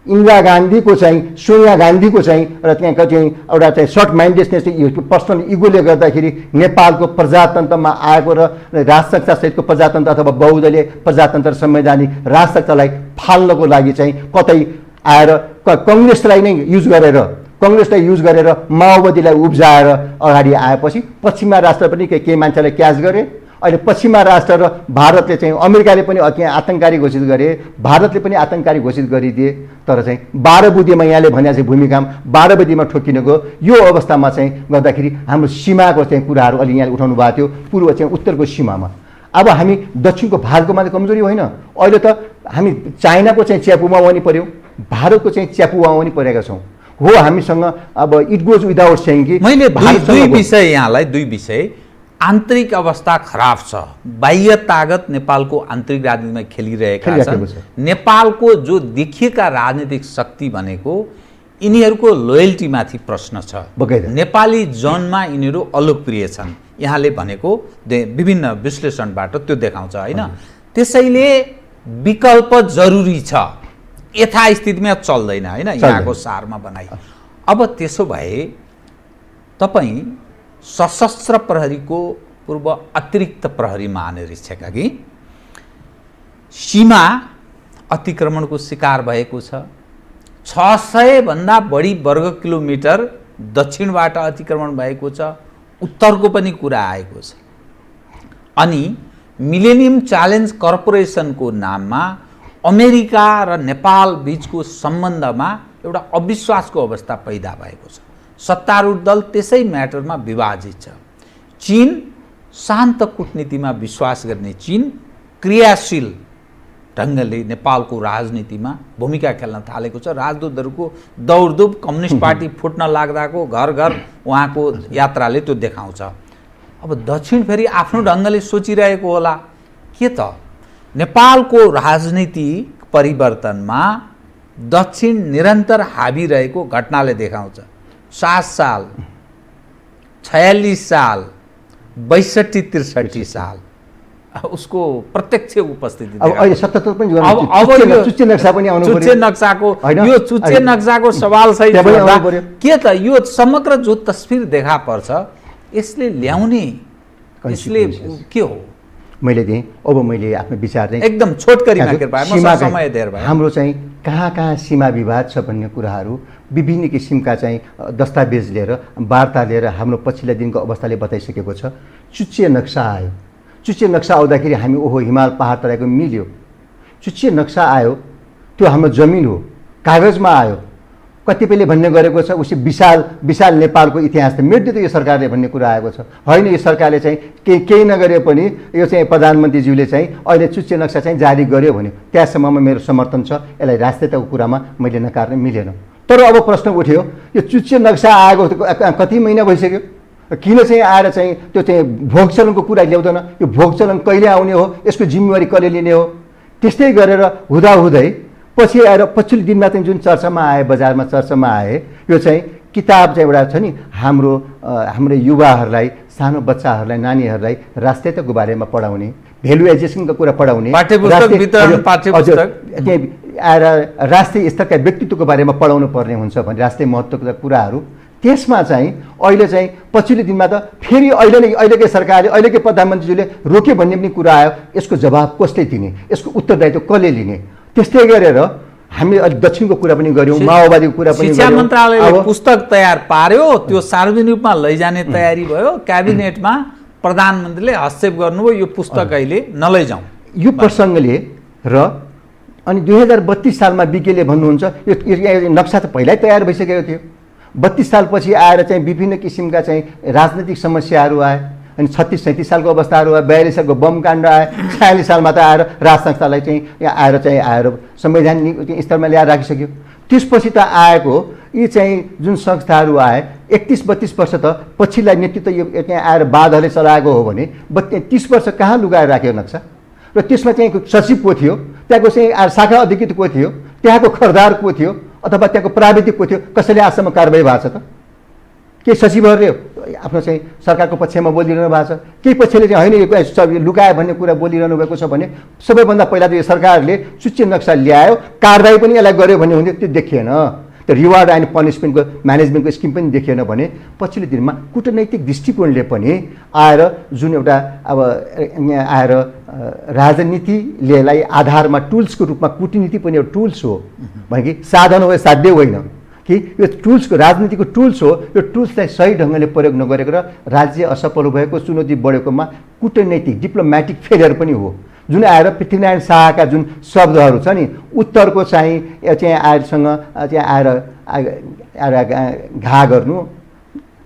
इन्दिरा गान्धीको चाहिँ सोनिया गान्धीको चाहिँ र त्यहाँको चाहिँ एउटा चाहिँ सर्ट माइन्डेडनेस पर्सनल इगोले गर्दाखेरि नेपालको प्रजातन्त्रमा आएको र राजसंस्थासहितको प्रजातन्त्र अथवा बहुदलीय प्रजातन्त्र संवैधानिक राजसंस्थालाई फाल्नको लागि चाहिँ कतै आएर कङ्ग्रेसलाई नै युज गरेर माओवादीलाई उब्जाएर अगाडि आएपछि पश्चिमा राष्ट्र पनि केही मान्छेलाई क्याच गरे। अहिले पश्चिमा राष्ट्र र भारतले चाहिँ अमेरिकाले पनि आतङ्ककारी घोषित गरे, भारतले पनि आतङ्ककारी घोषित गरिदिए। तर चाहिँ 12 बुँदेमा यहाँले भने चाहिँ भूमिकाम 12 बुँदेमा ठोकिनको यो अवस्थामा चाहिँ गर्दाखेरि हाम्रो सीमाको चाहिँ कुराहरू अलि यहाँले उठाउनु भएको थियो, पूर्व चाहिँ उत्तरको सीमामा। अब हामी दक्षिणको भारतको मात्रै कमजोरी होइन, अहिले त हामी चाइनाको चाहिँ च्यापुमा पनि पऱ्यौँ, भारतको चाहिँ च्यापुमा पनि परेका छौँ। हो हामीसँग अब इट गोज विदाउट सेइङ कि मैले दुई विषय यहाँलाई दुई विषय आन्तरिक अवस्था खराब छ, बाह्य तागत नेपालको आन्तरिक राजनीतिमा खेलिरहेका छन्। नेपालको जो देखिएका राजनीतिक शक्ति भनेको यिनीहरूको लोयल्टीमाथि प्रश्न छ। नेपाली जनमा यिनीहरू अलोकप्रिय छन्, यहाँले भनेको विभिन्न विश्लेषणबाट त्यो देखाउँछ होइन। त्यसैले विकल्प जरुरी छ, यथास्थितिमा चल्दैन होइन, यहाँको सारमा बनाइ। अब त्यसो भए तपाईँ सशस्त्र प्रहरीको पूर्व अतिरिक्त प्रहरी महानिरीक्षक कि सीमा अतिक्रमणको शिकार भएको छ। 600 भन्दा बढी वर्ग किलोमिटर दक्षिणबाट अतिक्रमण भएको छ, उत्तरको पनि कुरा आएको छ। अनि मिलेनियम च्यालेन्ज कर्पोरेसनको नाममा अमेरिका र नेपाल बीचको सम्बन्धमा एउटा अविश्वासको अवस्था पैदा भएको छ। सत्तारूढ दल त्यसै म्याटरमा विभाजित छ। चीन शान्त कूटनीतिमा विश्वास गर्ने चीन क्रियाशील ढङ्गले नेपालको राजनीतिमा भूमिका खेल्न थालेको छ। राजदूतहरूको दौडधुप, कम्युनिस्ट पार्टी फुट्न लाग्दाको घर घर उहाँको यात्राले त्यो देखाउँछ। अब दक्षिण फेरि आफ्नो ढङ्गले सोचिरहेको होला के त नेपालको राजनीतिक परिवर्तनमा दक्षिण निरन्तर हावी रहेको घटनाले देखाउँछ। 7 साल, 46 साल, 62-63 साल उसको प्रत्यक्ष उपस्थिति। अब अहिले 77 पनि चुच्चे नक्साको सवाल सहित के त यो समग्र जो तस्बिर देखा पर्छ यसले ल्याउने यसले के हो? मैले दिएँ। अब मैले आफ्नो विचार चाहिँ एकदम छोटकरीमा समय धेर भयो। हाम्रो चाहिँ कहाँ कहाँ सीमा विवाद छ भन्ने कुराहरू विभिन्न किसिमका चाहिँ दस्तावेज लिएर वार्ता लिएर हाम्रो पछिल्ला दिनको अवस्थाले बताइसकेको छ। चुच्चे नक्सा आयो, चुच्चे नक्सा आउँदाखेरि हामी ओहो हिमाल पहाड तराईको मिल्यो। चुच्चे नक्सा आयो, त्यो हाम्रो जमिन हो, कागजमा आयो। कतिपयले भन्ने गरेको छ उसी विशाल नेपालको इतिहास त मेट्यो त यो सरकारले भन्ने कुरा आएको छ। होइन, यो सरकारले चाहिँ केही नगरे पनि यो चाहिँ प्रधानमन्त्रीज्यूले चाहिँ अहिले चुच्चे नक्सा चाहिँ जारी गर्यो भने त्यहाँसम्ममा मेरो समर्थन छ। यसलाई राष्ट्रियताको कुरामा मैले नकार्न मिलेन। तर अब प्रश्न उठ्यो यो चुच्चे नक्सा आएको कति महिना भइसक्यो, किन चाहिँ आएर चाहिँ त्यो चाहिँ भोगचलनको कुरा ल्याउँदैन? यो भोगचलन कहिले आउने हो, यसको जिम्मेवारी कसले लिने हो? त्यस्तै गरेर हुँदाहुँदै पछि आएर पछिल्लो दिनमा चाहिँ जुन चर्चामा आए, बजारमा चर्चामा आए, यो चाहिँ किताब चाहिँ एउटा छ नि हाम्रो युवाहरूलाई, सानो बच्चाहरूलाई, नानीहरूलाई राष्ट्रियताको बारेमा पढाउने, भेल्यु एजुकेसनको कुरा पढाउने, त्यहाँ आएर राष्ट्रिय स्तरका व्यक्तित्वको बारेमा पढाउनु पर्ने हुन्छ भने राष्ट्रिय महत्त्वका कुराहरू त्यसमा चाहिँ अहिले चाहिँ पछिल्लो दिनमा त फेरि अहिलेकै सरकारले, अहिलेकै प्रधानमन्त्रीज्यूले रोक्यो भन्ने पनि कुरा आयो। यसको जवाब कसले दिने, यसको उत्तरदायित्व कसले लिने? त्यस्तै गरेर हामीले अलिक दक्षिणको कुरा पनि गऱ्यौँ, माओवादीको कुरा पनि गऱ्यौँ। शिक्षा मन्त्रालयले पुस्तक तयार पार्यो, त्यो सार्वजनिक रूपमा लैजाने तयारी भयो। क्याबिनेटमा प्रधानमन्त्रीले हस्तक्षेप गर्नुभयो, यो पुस्तक अहिले नलैजाउँ। यो प्रसङ्गले र अनि 2032 सालमा विज्ञले भन्नुहुन्छ यो नक्सा त पहिल्यै तयार भइसकेको थियो। 32 सालपछि आएर चाहिँ विभिन्न किसिमका चाहिँ राजनैतिक समस्याहरू आए। अनि 36-37 सालको अवस्थाहरू आयो, 42 सालको बम काण्ड आयो, 46 सालमा त आएर राज संस्थालाई चाहिँ आएर संवैधानिक स्तरमा ल्याएर राखिसक्यो। त्यसपछि त आएको यी चाहिँ जुन संस्थाहरू आए 31-32 वर्ष त पछिल्ला नेतृत्व यो त्यहाँ आएर बादलले चलाएको हो भने 30 वर्ष कहाँ लुगाएर राखेको नक्सा र त्यसमा चाहिँ सचिव को थियो, त्यहाँको चाहिँ शाखा अधिकृत को थियो, त्यहाँको खरदार को थियो अथवा त्यहाँको प्राविधिक को थियो, कसैले आजसम्म कारबाही भएको छ त? केही सचिवहरूले आफ्नो चाहिँ सरकारको पक्षमा बोलिरहनु भएको छ, केही पक्षले चाहिँ होइन लुकायो भन्ने कुरा बोलिरहनु भएको छ भने सबैभन्दा पहिला त यो सरकारले सूची नक्सा ल्यायो, कारबाही पनि यसलाई गर्यो भन्ने हुन्थ्यो, त्यो देखिएन। त्यो रिवार्ड एन्ड पनिसमेन्टको म्यानेजमेन्टको स्किम पनि देखिएन भने पछिल्लो दिनमा कूटनैतिक दृष्टिकोणले पनि आएर जुन एउटा अब यहाँ आएर राजनीतिलाई आधारमा टुल्सको रूपमा कूटनीति पनि एउटा टुल्स हो भने कि साधन हो, साध्य होइन कि यो टुल्सको राजनीतिको टुल्स हो। यो टुल्सलाई सही ढङ्गले प्रयोग नगरेको र राज्य असफल भएको, चुनौती बढेकोमा कूटनैतिक डिप्लोमेटिक फेलियर पनि हो। जुन आएर पृथ्वीनारायण शाहका जुन शब्दहरू छ नि, उत्तरको चाहिँ आयरसँग चाहिँ आएर घा गर्नु,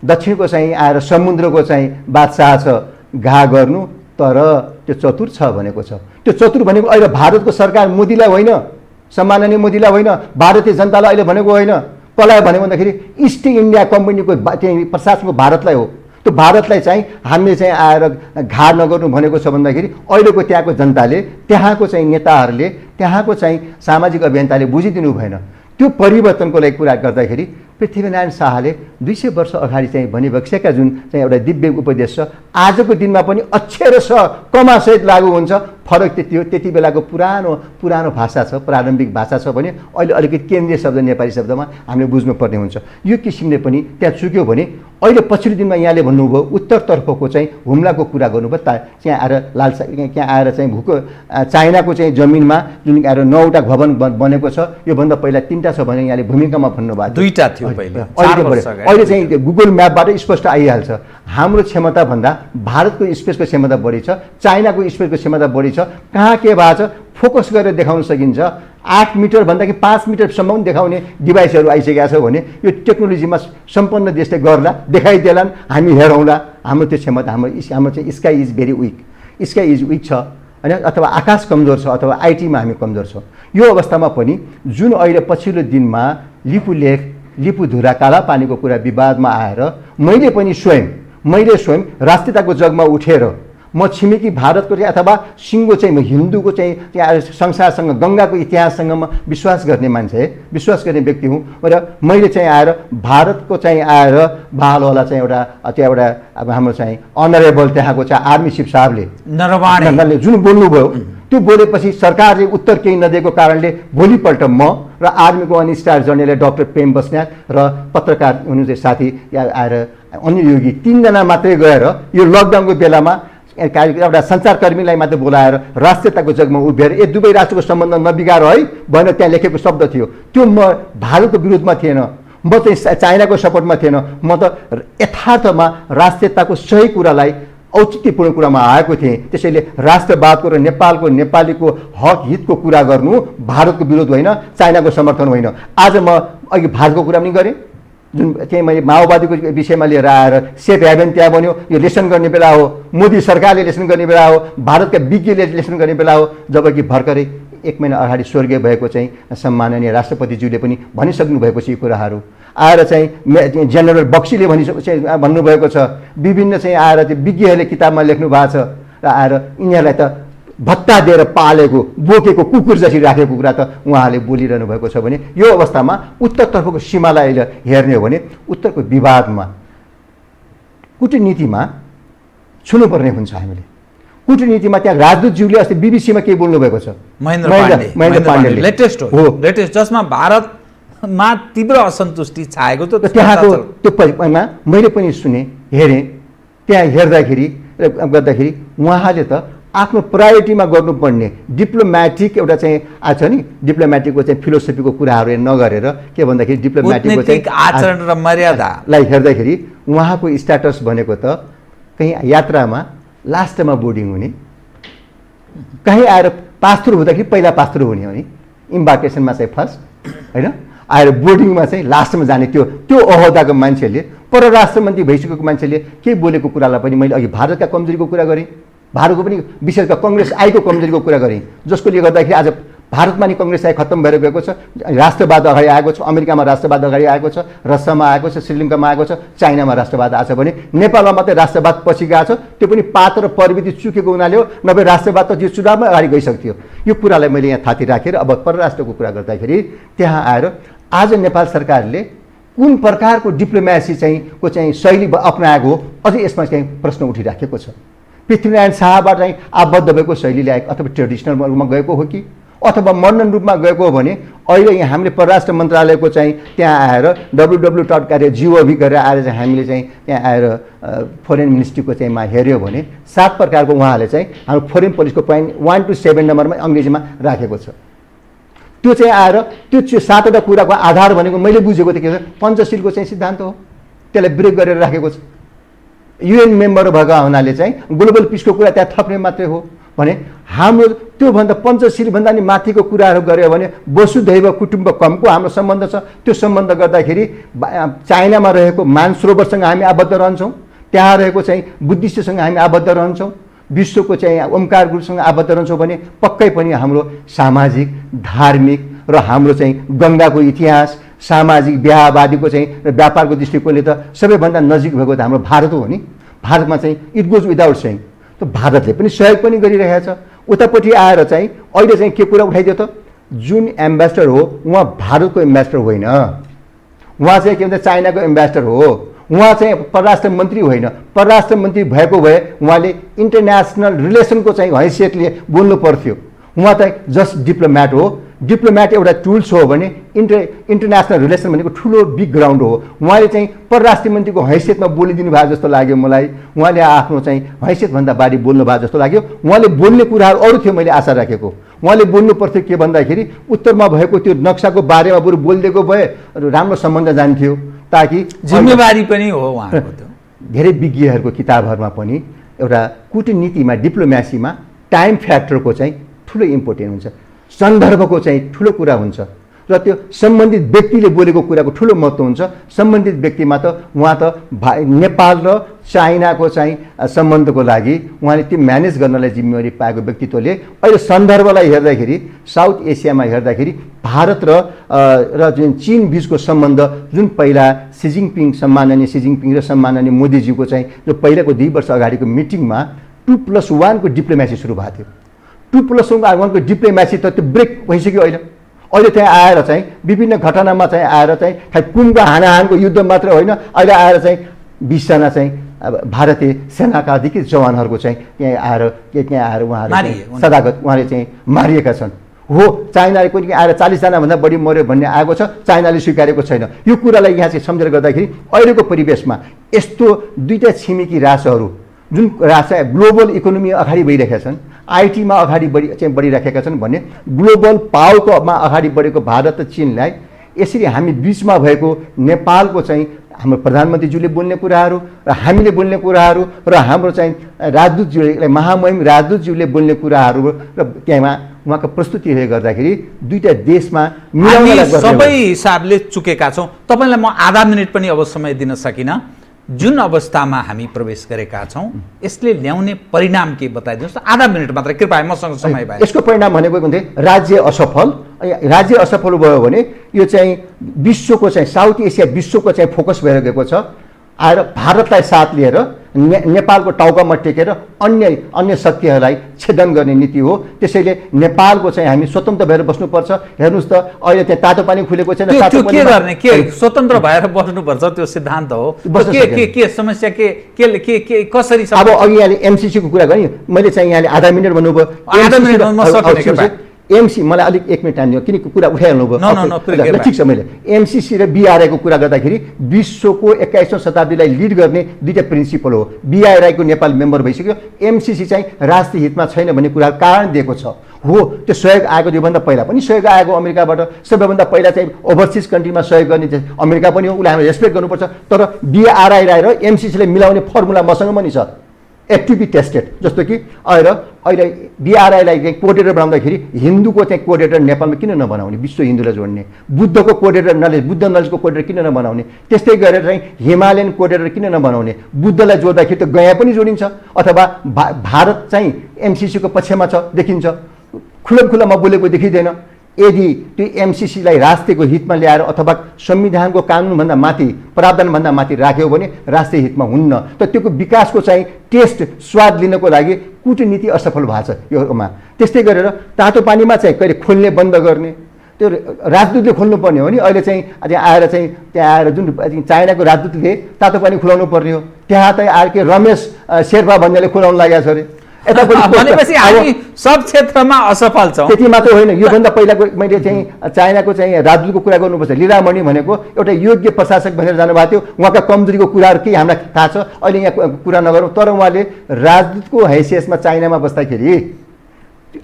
दक्षिणको चाहिँ आएर समुद्रको चाहिँ बादशाह छ घा गर्नु, तर त्यो चतुर छ भनेको छ। त्यो चतुर भनेको अहिले भारतको सरकार मोदीलाई होइन, सम्माननीय मोदीलाई होइन, भारतीय जनतालाई अहिले भनेको होइन। कसलाई भन्यो भन्दाखेरि इस्ट इन्डिया कम्पनीको चाहिँ प्रशासनको भारतलाई हो। त्यो भारतलाई चाहिँ हामीले चाहिँ आएर घा नगर्नु भनेको छ भन्दाखेरि अहिलेको त्यहाँको जनताले, त्यहाँको चाहिँ नेताहरूले, त्यहाँको चाहिँ सामाजिक अभियन्ताले बुझिदिनु भएन। त्यो परिवर्तनको लागि कुरा गर्दाखेरि पृथ्वीनारायण शाहले 200 वर्ष अगाडि चाहिँ भनिबक्सेका जुन चाहिँ एउटा दिव्य उपदेश छ, आजको दिनमा पनि अक्षर स कमासहित लागू हुन्छ। फरक त्यति हो, त्यति बेलाको पुरानो भाषा छ, प्रारम्भिक भाषा छ भने अहिले अलिकति केन्द्रीय शब्द नेपाली शब्दमा हामीले बुझ्नुपर्ने हुन्छ। यो किसिमले पनि त्यहाँ चुक्यो भने अहिले पछिल्लो दिनमा यहाँले भन्नुभयो उत्तरतर्फको चाहिँ हुम्लाको कुरा गर्नुभयो। त्यहाँ आएर त्यहाँ आएर चाहिँ चाइनाको चाहिँ जमिनमा जुन आएर 9वटा भवन बनेको छ, योभन्दा पहिला 3टा छ भने यहाँले भूमिकामा भन्नुभएको 2टा थियो पहिले। अहिले चाहिँ गुगल म्यापबाट स्पष्ट आइहाल्छ। हाम्रो क्षमता भन्दा भारतको स्पेसको क्षमता बढी छ, चाइनाको स्पेसको क्षमता बढी छ। कहाँ के भएको छ फोकस गरेर देखाउन सकिन्छ। 8 मिटर भन्दाखेरि 5 मिटरसम्म पनि देखाउने डिभाइसहरू आइसकेका छ भने यो टेक्नोलोजीमा सम्पन्न देशले गर्ला, देखाइदेलान्, हामी हेरौँला। हाम्रो त्यो क्षमता हाम्रो चाहिँ sky is very weak, sky is weak छ होइन, अथवा आकाश कमजोर छ, अथवा आइटीमा हामी कमजोर छौँ। यो अवस्थामा पनि जुन अहिले पछिल्लो दिनमा लिपुधुरा कालापानीको कुरा विवादमा आएर मैले स्वयं राष्ट्रियताको जगमा उठेर म छिमेकी भारतको चाहिँ अथवा सिङ्गो चाहिँ हिन्दूको चाहिँ त्यहाँ संसारसँग गङ्गाको इतिहाससँग म विश्वास गर्ने व्यक्ति हुँ र मैले चाहिँ आएर भारतको चाहिँ आएर बहालवाला चाहिँ एउटा अब हाम्रो चाहिँ अनरेबल त्यहाँको चाहिँ आर्मी चिफ साहबले नरवाणे जुन बोल्नुभयो, त्यो बोलेपछि सरकारले उत्तर केही नदिएको कारणले भोलिपल्ट म र आर्मीको अनि स्टार जनरल डाक्टर प्रेम बस्नेत र पत्रकार हुनुहुन्छ साथी आएर अनिल योगी 3 जना मात्रै गएर यो लकडाउनको बेलामा एउटा सञ्चारकर्मीलाई मात्र बोलाएर राष्ट्रियताको जगमा उभिएर यो दुवै राष्ट्रको सम्बन्ध नबिगार है भनेर त्यहाँ लेखेको शब्द थियो। त्यो म भारतको विरुद्धमा थिएन, म चाहिँ चाइनाको सपोर्टमा थिएन, म त यथार्थमा राष्ट्रियताको सही कुरालाई औचित्यपूर्ण कुरामा आएको थिएँ। त्यसैले राष्ट्रवादको र नेपालीको हक हितको कुरा गर्नु भारतको विरोध होइन, चाइनाको समर्थन होइन। आज म अघि भारतको कुरा पनि गरेँ, जुन चाहिँ मैले माओवादीको विषयमा लिएर आएर सेफ हेभेन त्यहाँ बन्यो, यो लेसन गर्ने बेला हो, मोदी सरकारले लेसन गर्ने बेला हो, भारतका विज्ञले लेसन गर्ने बेला हो। जबकि भर्खरै 1 महिना अगाडि स्वर्गीय भएको चाहिँ सम्माननीय राष्ट्रपतिज्यूले पनि भनिसक्नु भएको छ यी कुराहरू। आएर चाहिँ जेनरल बक्सीले भन्नुभएको छ, विभिन्न चाहिँ आएर त्यो विज्ञहरूले किताबमा लेख्नु भएको छ र आएर यिनीहरूलाई त भत्ता दिएर पालेको बोकेको कुकुर जसरी राखेको कुरा त उहाँले बोलिरहनु भएको छ भने यो अवस्थामा उत्तरतर्फको सीमालाई हेर्ने हो भने उत्तरको विवादमा कूटनीतिमा छुनुपर्ने हुन्छ। हामीले कूटनीतिमा त्यहाँ राजदूतज्यूले अस्ति बीबीसीमा के बोल्नु भएको छ, महेन्द्र पाण्डेले लेटेस्ट जसमा भारतमा तीव्र असन्तुष्टि छाएको त त्यहाँको त्यो परिमा मैले पनि सुने, हेरेँ। त्यहाँ गर्दाखेरि उहाँले त आफ्नो प्रायोरिटीमा गर्नुपर्ने डिप्लोमेटिक एउटा चाहिँ आछ नि, डिप्लोमेटिकको चाहिँ फिलोसफीको कुराहरू नगरेर के भन्दाखेरि डिप्लोमेटिकको चाहिँ आचरण र मर्यादालाई हेर्दाखेरि उहाँको स्ट्याटस भनेको त कहीँ यात्रामा लास्टमा बोर्डिङ हुने, कहीँ आएर पास थ्रु हुँदाखेरि पहिला पास थ्रु हुने हो नि, इम्बार्केसनमा चाहिँ फर्स्ट होइन, आएर बोर्डिङमा चाहिँ लास्टमा जाने त्यो अहोदाको मान्छेले, परराष्ट्र मन्त्री भइसकेको मान्छेले के बोलेको कुरालाई पनि मैले अघि भारतका कमजोरीको कुरा गरेँ, भारतको पनि विशेष गरी कङ्ग्रेस आएको कमजोरीको कुरा गरेँ, जसकोले गर्दाखेरि आज भारतमा नि कङ्ग्रेस चाहिँ खत्तम भएर गएको छ, राष्ट्रवाद अगाडि आएको छ, अमेरिकामा राष्ट्रवाद अगाडि आएको छ, रसियामा आएको छ, श्रीलङ्कामा आएको छ, चाइनामा राष्ट्रवाद आएको छ भने नेपालमा मात्रै राष्ट्रवाद पछि गएको छ। त्यो पनि पात र प्रविधि चुकेको हुनाले हो, नभए राष्ट्रवाद त यो चुनावमै अगाडि गइसक्थ्यो। यो कुरालाई मैले यहाँ थाती राखेर अब परराष्ट्रको कुरा गर्दाखेरि त्यहाँ आएर आज नेपाल सरकारले कुन प्रकारको डिप्लोमेसी चाहिँ शैली अपनाएको हो, अझै यसमा चाहिँ प्रश्न उठिराखेको छ। पृथ्वीनारायण शाहबाट चाहिँ आबद्ध भएको शैली ल्याएको अथवा ट्रेडिसनल रूपमा गएको हो कि अथवा मर्डन रूपमा गएको हो भने अहिले यहाँ हामीले परराष्ट्र मन्त्रालयको चाहिँ त्यहाँ आएर www.gov गरेर आएर चाहिँ हामीले चाहिँ त्यहाँ आएर फोरेन मिनिस्ट्रीको चाहिँ हेऱ्यो भने 7 प्रकारको उहाँले चाहिँ हाम्रो फोरेन पोलिसीको पोइन्ट 1 to 7 नम्बरमा अङ्ग्रेजीमा राखेको छ। त्यो चाहिँ आएर त्यो 7वटा कुराको आधार भनेको मैले बुझेको त के छ, पञ्चशीलको चाहिँ सिद्धान्त हो, त्यसलाई ब्रेक गरेर राखेको छ। UN मेम्बर भएका हुनाले चाहिँ ग्लोबल पिसको कुरा त्यहाँ थप्ने मात्रै हो भने हाम्रो त्योभन्दा पञ्चशीलभन्दा नि माथिको कुराहरू गऱ्यो भने वसुधैव कुटुम्बकमको हाम्रो सम्बन्ध छ। त्यो सम्बन्ध गर्दाखेरि चाइनामा रहेको मानसरोवरसँग हामी आबद्ध रहन्छौँ, त्यहाँ रहेको चाहिँ बुद्धिस्टसँग हामी आबद्ध रहन्छौँ, विश्वको चाहिँ ओमकार गुरुसँग आबद्ध रहन्छौँ भने पक्कै पनि हाम्रो सामाजिक धार्मिक र हाम्रो चाहिँ गङ्गाको इतिहास सामाजिक बिहावादीको चाहिँ र व्यापारको दृष्टिकोणले त सबैभन्दा नजिक भएको त हाम्रो भारत हो नि। भारतमा चाहिँ इट गोज विदाउट सेइङ त भारतले पनि सहयोग पनि गरिरहेको छ। उतापट्टि आएर चाहिँ अहिले चाहिँ के कुरा उठाइदियो त, जुन एम्बेसडर हो उहाँ भारतको एम्बेसडर होइन, उहाँ चाहिँ के भन्छ चाइनाको एम्बेसडर हो, उहाँ चाहिँ परराष्ट्र मन्त्री होइन। परराष्ट्र मन्त्री भएको भए उहाँले इन्टरनेसनल रिलेसनको चाहिँ हैसियतले बोल्नु पर्थ्यो। उहाँ चाहिँ जस्ट डिप्लोम्याट हो। डिप्लोम्याट एउटा टुल्स हो भने इन्टरनेसनल रिलेसन भनेको ठुलो बिग ग्राउन्ड हो। उहाँले चाहिँ परराष्ट्र मन्त्रीको हैसियतमा बोलिदिनु भएको जस्तो लाग्यो मलाई। उहाँले आफ्नो चाहिँ हैसियतभन्दा बढी बोल्नु भएको जस्तो लाग्यो। उहाँले बोल्ने कुराहरू अरू थियो, मैले आशा राखेको उहाँले बोल्नु पर्थ्यो के भन्दाखेरि उत्तरमा भएको त्यो नक्साको बारेमा बरु बोलिदिएको भए राम्रो सम्बन्ध जान्थ्यो, ताकि जिम्मेवारी पनि हो उहाँको। त्यो धेरै विज्ञहरूको किताबहरूमा पनि एउटा कूटनीतिमा डिप्लोमेसीमा टाइम फ्याक्टरको चाहिँ ठुलो इम्पोर्टेन्ट हुन्छ, सन्दर्भको चाहिँ ठुलो कुरा हुन्छ र त्यो सम्बन्धित व्यक्तिले बोलेको कुराको ठुलो महत्त्व हुन्छ। सम्बन्धित व्यक्तिमा त उहाँ त नेपाल र चाइनाको चाहिँ सम्बन्धको लागि उहाँले त्यो म्यानेज गर्नलाई जिम्मेवारी पाएको व्यक्तित्वले अहिले सन्दर्भलाई हेर्दाखेरि साउथ एसियामा हेर्दाखेरि भारत र जुन चीन बिचको सम्बन्ध जुन पहिला सम्माननीय सी जिङपिङ र सम्माननीय मोदीजीको चाहिँ जो पहिलाको 2 वर्ष अगाडिको मिटिङमा 2+1 को डिप्लोमेसी सुरु भएको थियो। 2+1 को डिप्लोमेसी त त्यो ब्रेक भइसक्यो। अहिले त्यहाँ आएर चाहिँ विभिन्न घटनामा चाहिँ आएर चाहिँ खालि कुमको हानाहानको युद्ध मात्र होइन, अहिले आएर चाहिँ 20 जना चाहिँ भारतीय सेनाका अधिकृत जवानहरूको चाहिँ त्यहाँ आएर उहाँहरू सदागत उहाँले चाहिँ मारिएका छन्। हो, चाइनाले पनि आएर 40 जनाभन्दा बढी मर्यो भन्ने आएको छ, चाइनाले स्वीकारेको छैन। यो कुरालाई यहाँ चाहिँ सम्झेर गर्दाखेरि अहिलेको परिवेशमा यस्तो दुईटा छिमेकी राष्ट्रहरू जुन राष्ट्र ग्लोबल इकोनोमी अगाडि बढिरहेका छन्, आइटीमा अगाडि बढिराखेका छन् भने ग्लोबल पावरकोमा अगाडि बढेको भारत र चीनलाई यसरी हामी बिचमा भएको नेपालको चाहिँ हाम्रो प्रधानमन्त्रीज्यूले बोल्ने कुराहरू र हामीले बोल्ने कुराहरू र हाम्रो चाहिँ राजदूतज्यूले महामहिम राजदूतज्यूले बोल्ने कुराहरू र त्यहाँ उहाँको प्रस्तुतिले गर्दाखेरि दुईटा देशमा सबै हिसाबले चुकेका छौँ। तपाईँलाई म आधा मिनट पनि अब समय दिन सकिनँ। जुन अवस्थामा हामी प्रवेश गरेका छौँ यसले ल्याउने परिणाम के बताइदिनुहोस् त, आधा मिनट मात्र कृपया, मसँग समय भयो। यसको परिणाम भनेको के भन्थे, राज्य असफल भयो भने यो चाहिँ विश्वको चाहिँ साउथ एसिया विश्वको चाहिँ फोकस भएर गएको छ। आएर भारतलाई साथ लिएर नेपालको टाउकामा टेकेर अन्य शक्तिहरूलाई छेदन गर्ने नीति हो। त्यसैले नेपालको चाहिँ हामी स्वतन्त्र भएर बस्नुपर्छ। हेर्नुहोस् त अहिले त्यहाँ तातो पानी खुलेको छैन, के स्वतन्त्र भएर बस्नुपर्छ त्यो सिद्धान्त हो। के समस्या के कसरी? अब अघि यहाँले एमसिसीको कुरा गरेँ, मैले चाहिँ यहाँले आधा मिनट भन्नुभयो। एमसी मलाई अलिक 1 मिनट टाइम दियो किनकि कुरा उठाइहाल्नु भयो। ठिक छ, मैले एमसिसी र बिआरआईको कुरा गर्दाखेरि विश्वको 21औं शताब्दीलाई लिड गर्ने दुईटा प्रिन्सिपल हो। बिआई राईको नेपाल मेम्बर भइसक्यो, एमसिसी चाहिँ राष्ट्रिय हितमा छैन भन्ने कुरा कारण दिएको छ। हो, त्यो सहयोग आएको योभन्दा पहिला पनि सहयोग आएको अमेरिकाबाट। सबैभन्दा पहिला चाहिँ ओभरसिज कन्ट्रीमा सहयोग गर्ने चाहिँ अमेरिका पनि हो, उसलाई हामीले रेस्पेक्ट गर्नुपर्छ। तर बिआरआई राई र एमसिसीलाई मिलाउने फर्मुला मसँग पनि छ, एफ टु बी टेस्टेड। जस्तो कि अहिले बिआरआईलाई चाहिँ कोर्डिनेटर बनाउँदाखेरि हिन्दूको चाहिँ कोर्डिनेटर नेपालमा किन नबनाउने, विश्व हिन्दूलाई जोड्ने? बुद्धको कोर्डिनेटर बुद्ध नलेजको कोर्डिनेटर किन नबनाउने? त्यस्तै गरेर चाहिँ हिमालयन कोर्डिनेटर किन नबनाउने? बुद्धलाई जोड्दाखेरि त गया पनि जोडिन्छ, अथवा भारत चाहिँ एमसिसीको पक्षमा छ देखिन्छ। खुल्लम बोलेको देखिँदैन। यदि त्यो एमसिसीलाई राष्ट्रको हितमा ल्याएर अथवा संविधानको कानुनभन्दा माथि प्रावधानभन्दा माथि राख्यो भने राष्ट्रिय हितमा हुन्न। त त्यो विकासको चाहिँ टेस्ट स्वाद लिनको लागि कूटनीति असफल भएको छ योमा। त्यस्तै गरेर तातो पानीमा चाहिँ कहिले खोल्ने बन्द गर्ने त्यो राजदूतले खोल्नुपर्ने हो नि। अहिले चाहिँ आएर चाहिँ त्यहाँ आएर जुन चाइनाको राजदूतले तातो पानी खुलाउनु पर्ने हो, त्यहाँ चाहिँ आएर के रमेश शेर्पा भन्नेले खुलाउनु लागेको छ अरे। भनेपछि हामी सब क्षेत्रमा असफल छौँ। त्यति मात्र होइन, योभन्दा पहिलाको मैले चाहिँ चाइनाको चाहिँ राजदूतको कुरा गर्नुपर्छ। लीलामणि भनेको एउटा योग्य प्रशासक भनेर जानुभएको थियो। उहाँका कमजोरीको कुराहरू केही हामीलाई थाहा छ, अहिले यहाँ कुरा नगरौँ। तर उहाँले राजदूतको हैसियतमा चाइनामा बस्दाखेरि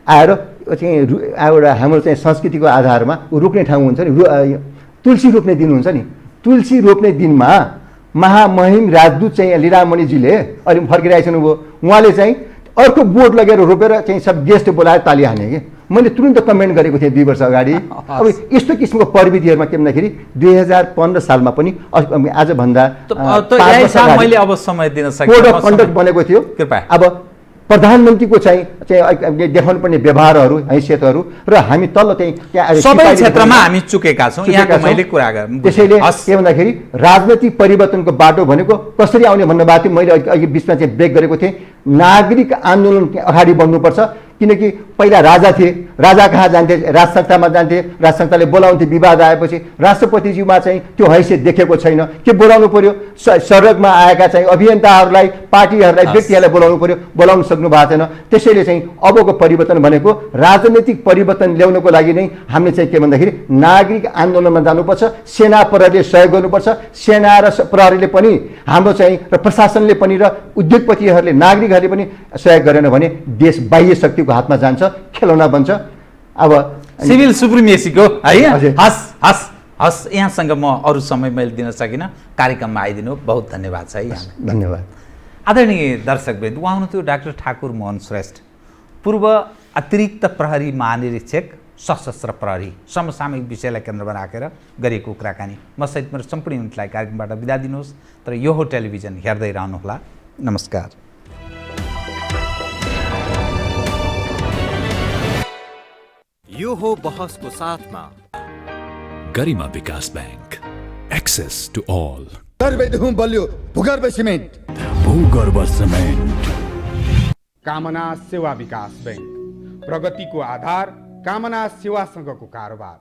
आएर चाहिँ एउटा हाम्रो चाहिँ संस्कृतिको आधारमा रोक्ने ठाउँ हुन्छ नि, तुलसी रोप्ने दिन हुन्छ नि, तुलसी रोप्ने दिनमा महामहिम राजदूत चाहिँ लीलामणिजीले अहिले फर्किरहेछन् भयो, उहाँले चाहिँ अर्को बोर्ड लगेर रोपेर चाहिँ सब गेस्ट बोलाएर ताली हाने कि मैले तुरन्त कमेन्ट गरेको थिएँ 2 वर्ष अगाडि। अब यस्तो किसिमको प्रविधिहरूमा के भन्दाखेरि 2015 सालमा पनि आजभन्दा मैले अब समय दिन सकिनँ, कोड अफ कन्डक्ट बनेको थियो। अब प्रधानमन्त्रीको चाहिँ देखाउनु पर्ने व्यवहारहरू हैसियतहरू र हामी तल चाहिँ सबै क्षेत्रमा हामी चुकेका छौँ। यहाँको मैले कुरा गरेँ। त्यसैले के भन्दाखेरि राजनैतिक परिवर्तनको बाटो भनेको कसरी आउने भन्नुभएको थियो। मैले अघि बिचमा चाहिँ ब्रेक गरेको थिएँ। नागरिक आन्दोलन अगाडि बढ्नुपर्छ, किनकि पहिला राजा थिए, राजा कहाँ जान्थे, राजसंस्थामा जान्थे, राजसंस्थाले बोलाउँथे। विवाद आएपछि राष्ट्रपतिज्यूमा चाहिँ त्यो हैसियत देखेको छैन, के बोलाउनु पर्यो? सडकमा आएका चाहिँ अभियन्ताहरूलाई, पार्टीहरूलाई, व्यक्तिहरूलाई बोलाउनु पर्यो, बोलाउन सक्नु भएको छैन। त्यसैले चाहिँ अबको परिवर्तन भनेको राजनैतिक परिवर्तन ल्याउनको लागि नै हामीले चाहिँ के भन्दाखेरि नागरिक आन्दोलनमा जानुपर्छ। सेना प्रहरीले सहयोग गर्नुपर्छ। सेना र प्रहरीले पनि हाम्रो चाहिँ र प्रशासनले पनि र उद्योगपतिहरूले नागरिकहरूले पनि सहयोग गरेन भने देश बाह्य शक्तिको हातमा जान्छ, खेलौना बन्छ। अब सिभिल सुप्रिमेसीको है। हस् हस् हस्, यहाँसँग म अरू समय मैले दिन सकिनँ, कार्यक्रममा आइदिनु बहुत धन्यवाद छ है यहाँ। धन्यवाद। आदरणीय दर्शकवृन्द, उहाँ हुनुहुन्थ्यो डाक्टर ठाकुर मोहन श्रेष्ठ, पूर्व अतिरिक्त प्रहरी महानिरीक्षक सशस्त्र प्रहरी। समसामयिक विषयलाई केन्द्रमा राखेर गरिएको कुराकानी। म सहित मेरो सम्पूर्ण युनिटलाई कार्यक्रमबाट बिदा दिनुहोस्, तर यो हो टेलिभिजन हेर्दै रहनुहोला। नमस्कार। यो हो बहसको साथमा गरिमा विकास बैंक, एक्सेस टु ऑल। बलियो भूगर्भ सिमेन्ट, भूगर्भ सिमेन्ट। कामना सेवा विकास बैंक, प्रगतिको आधार, कामना सेवासँगको कारोबार।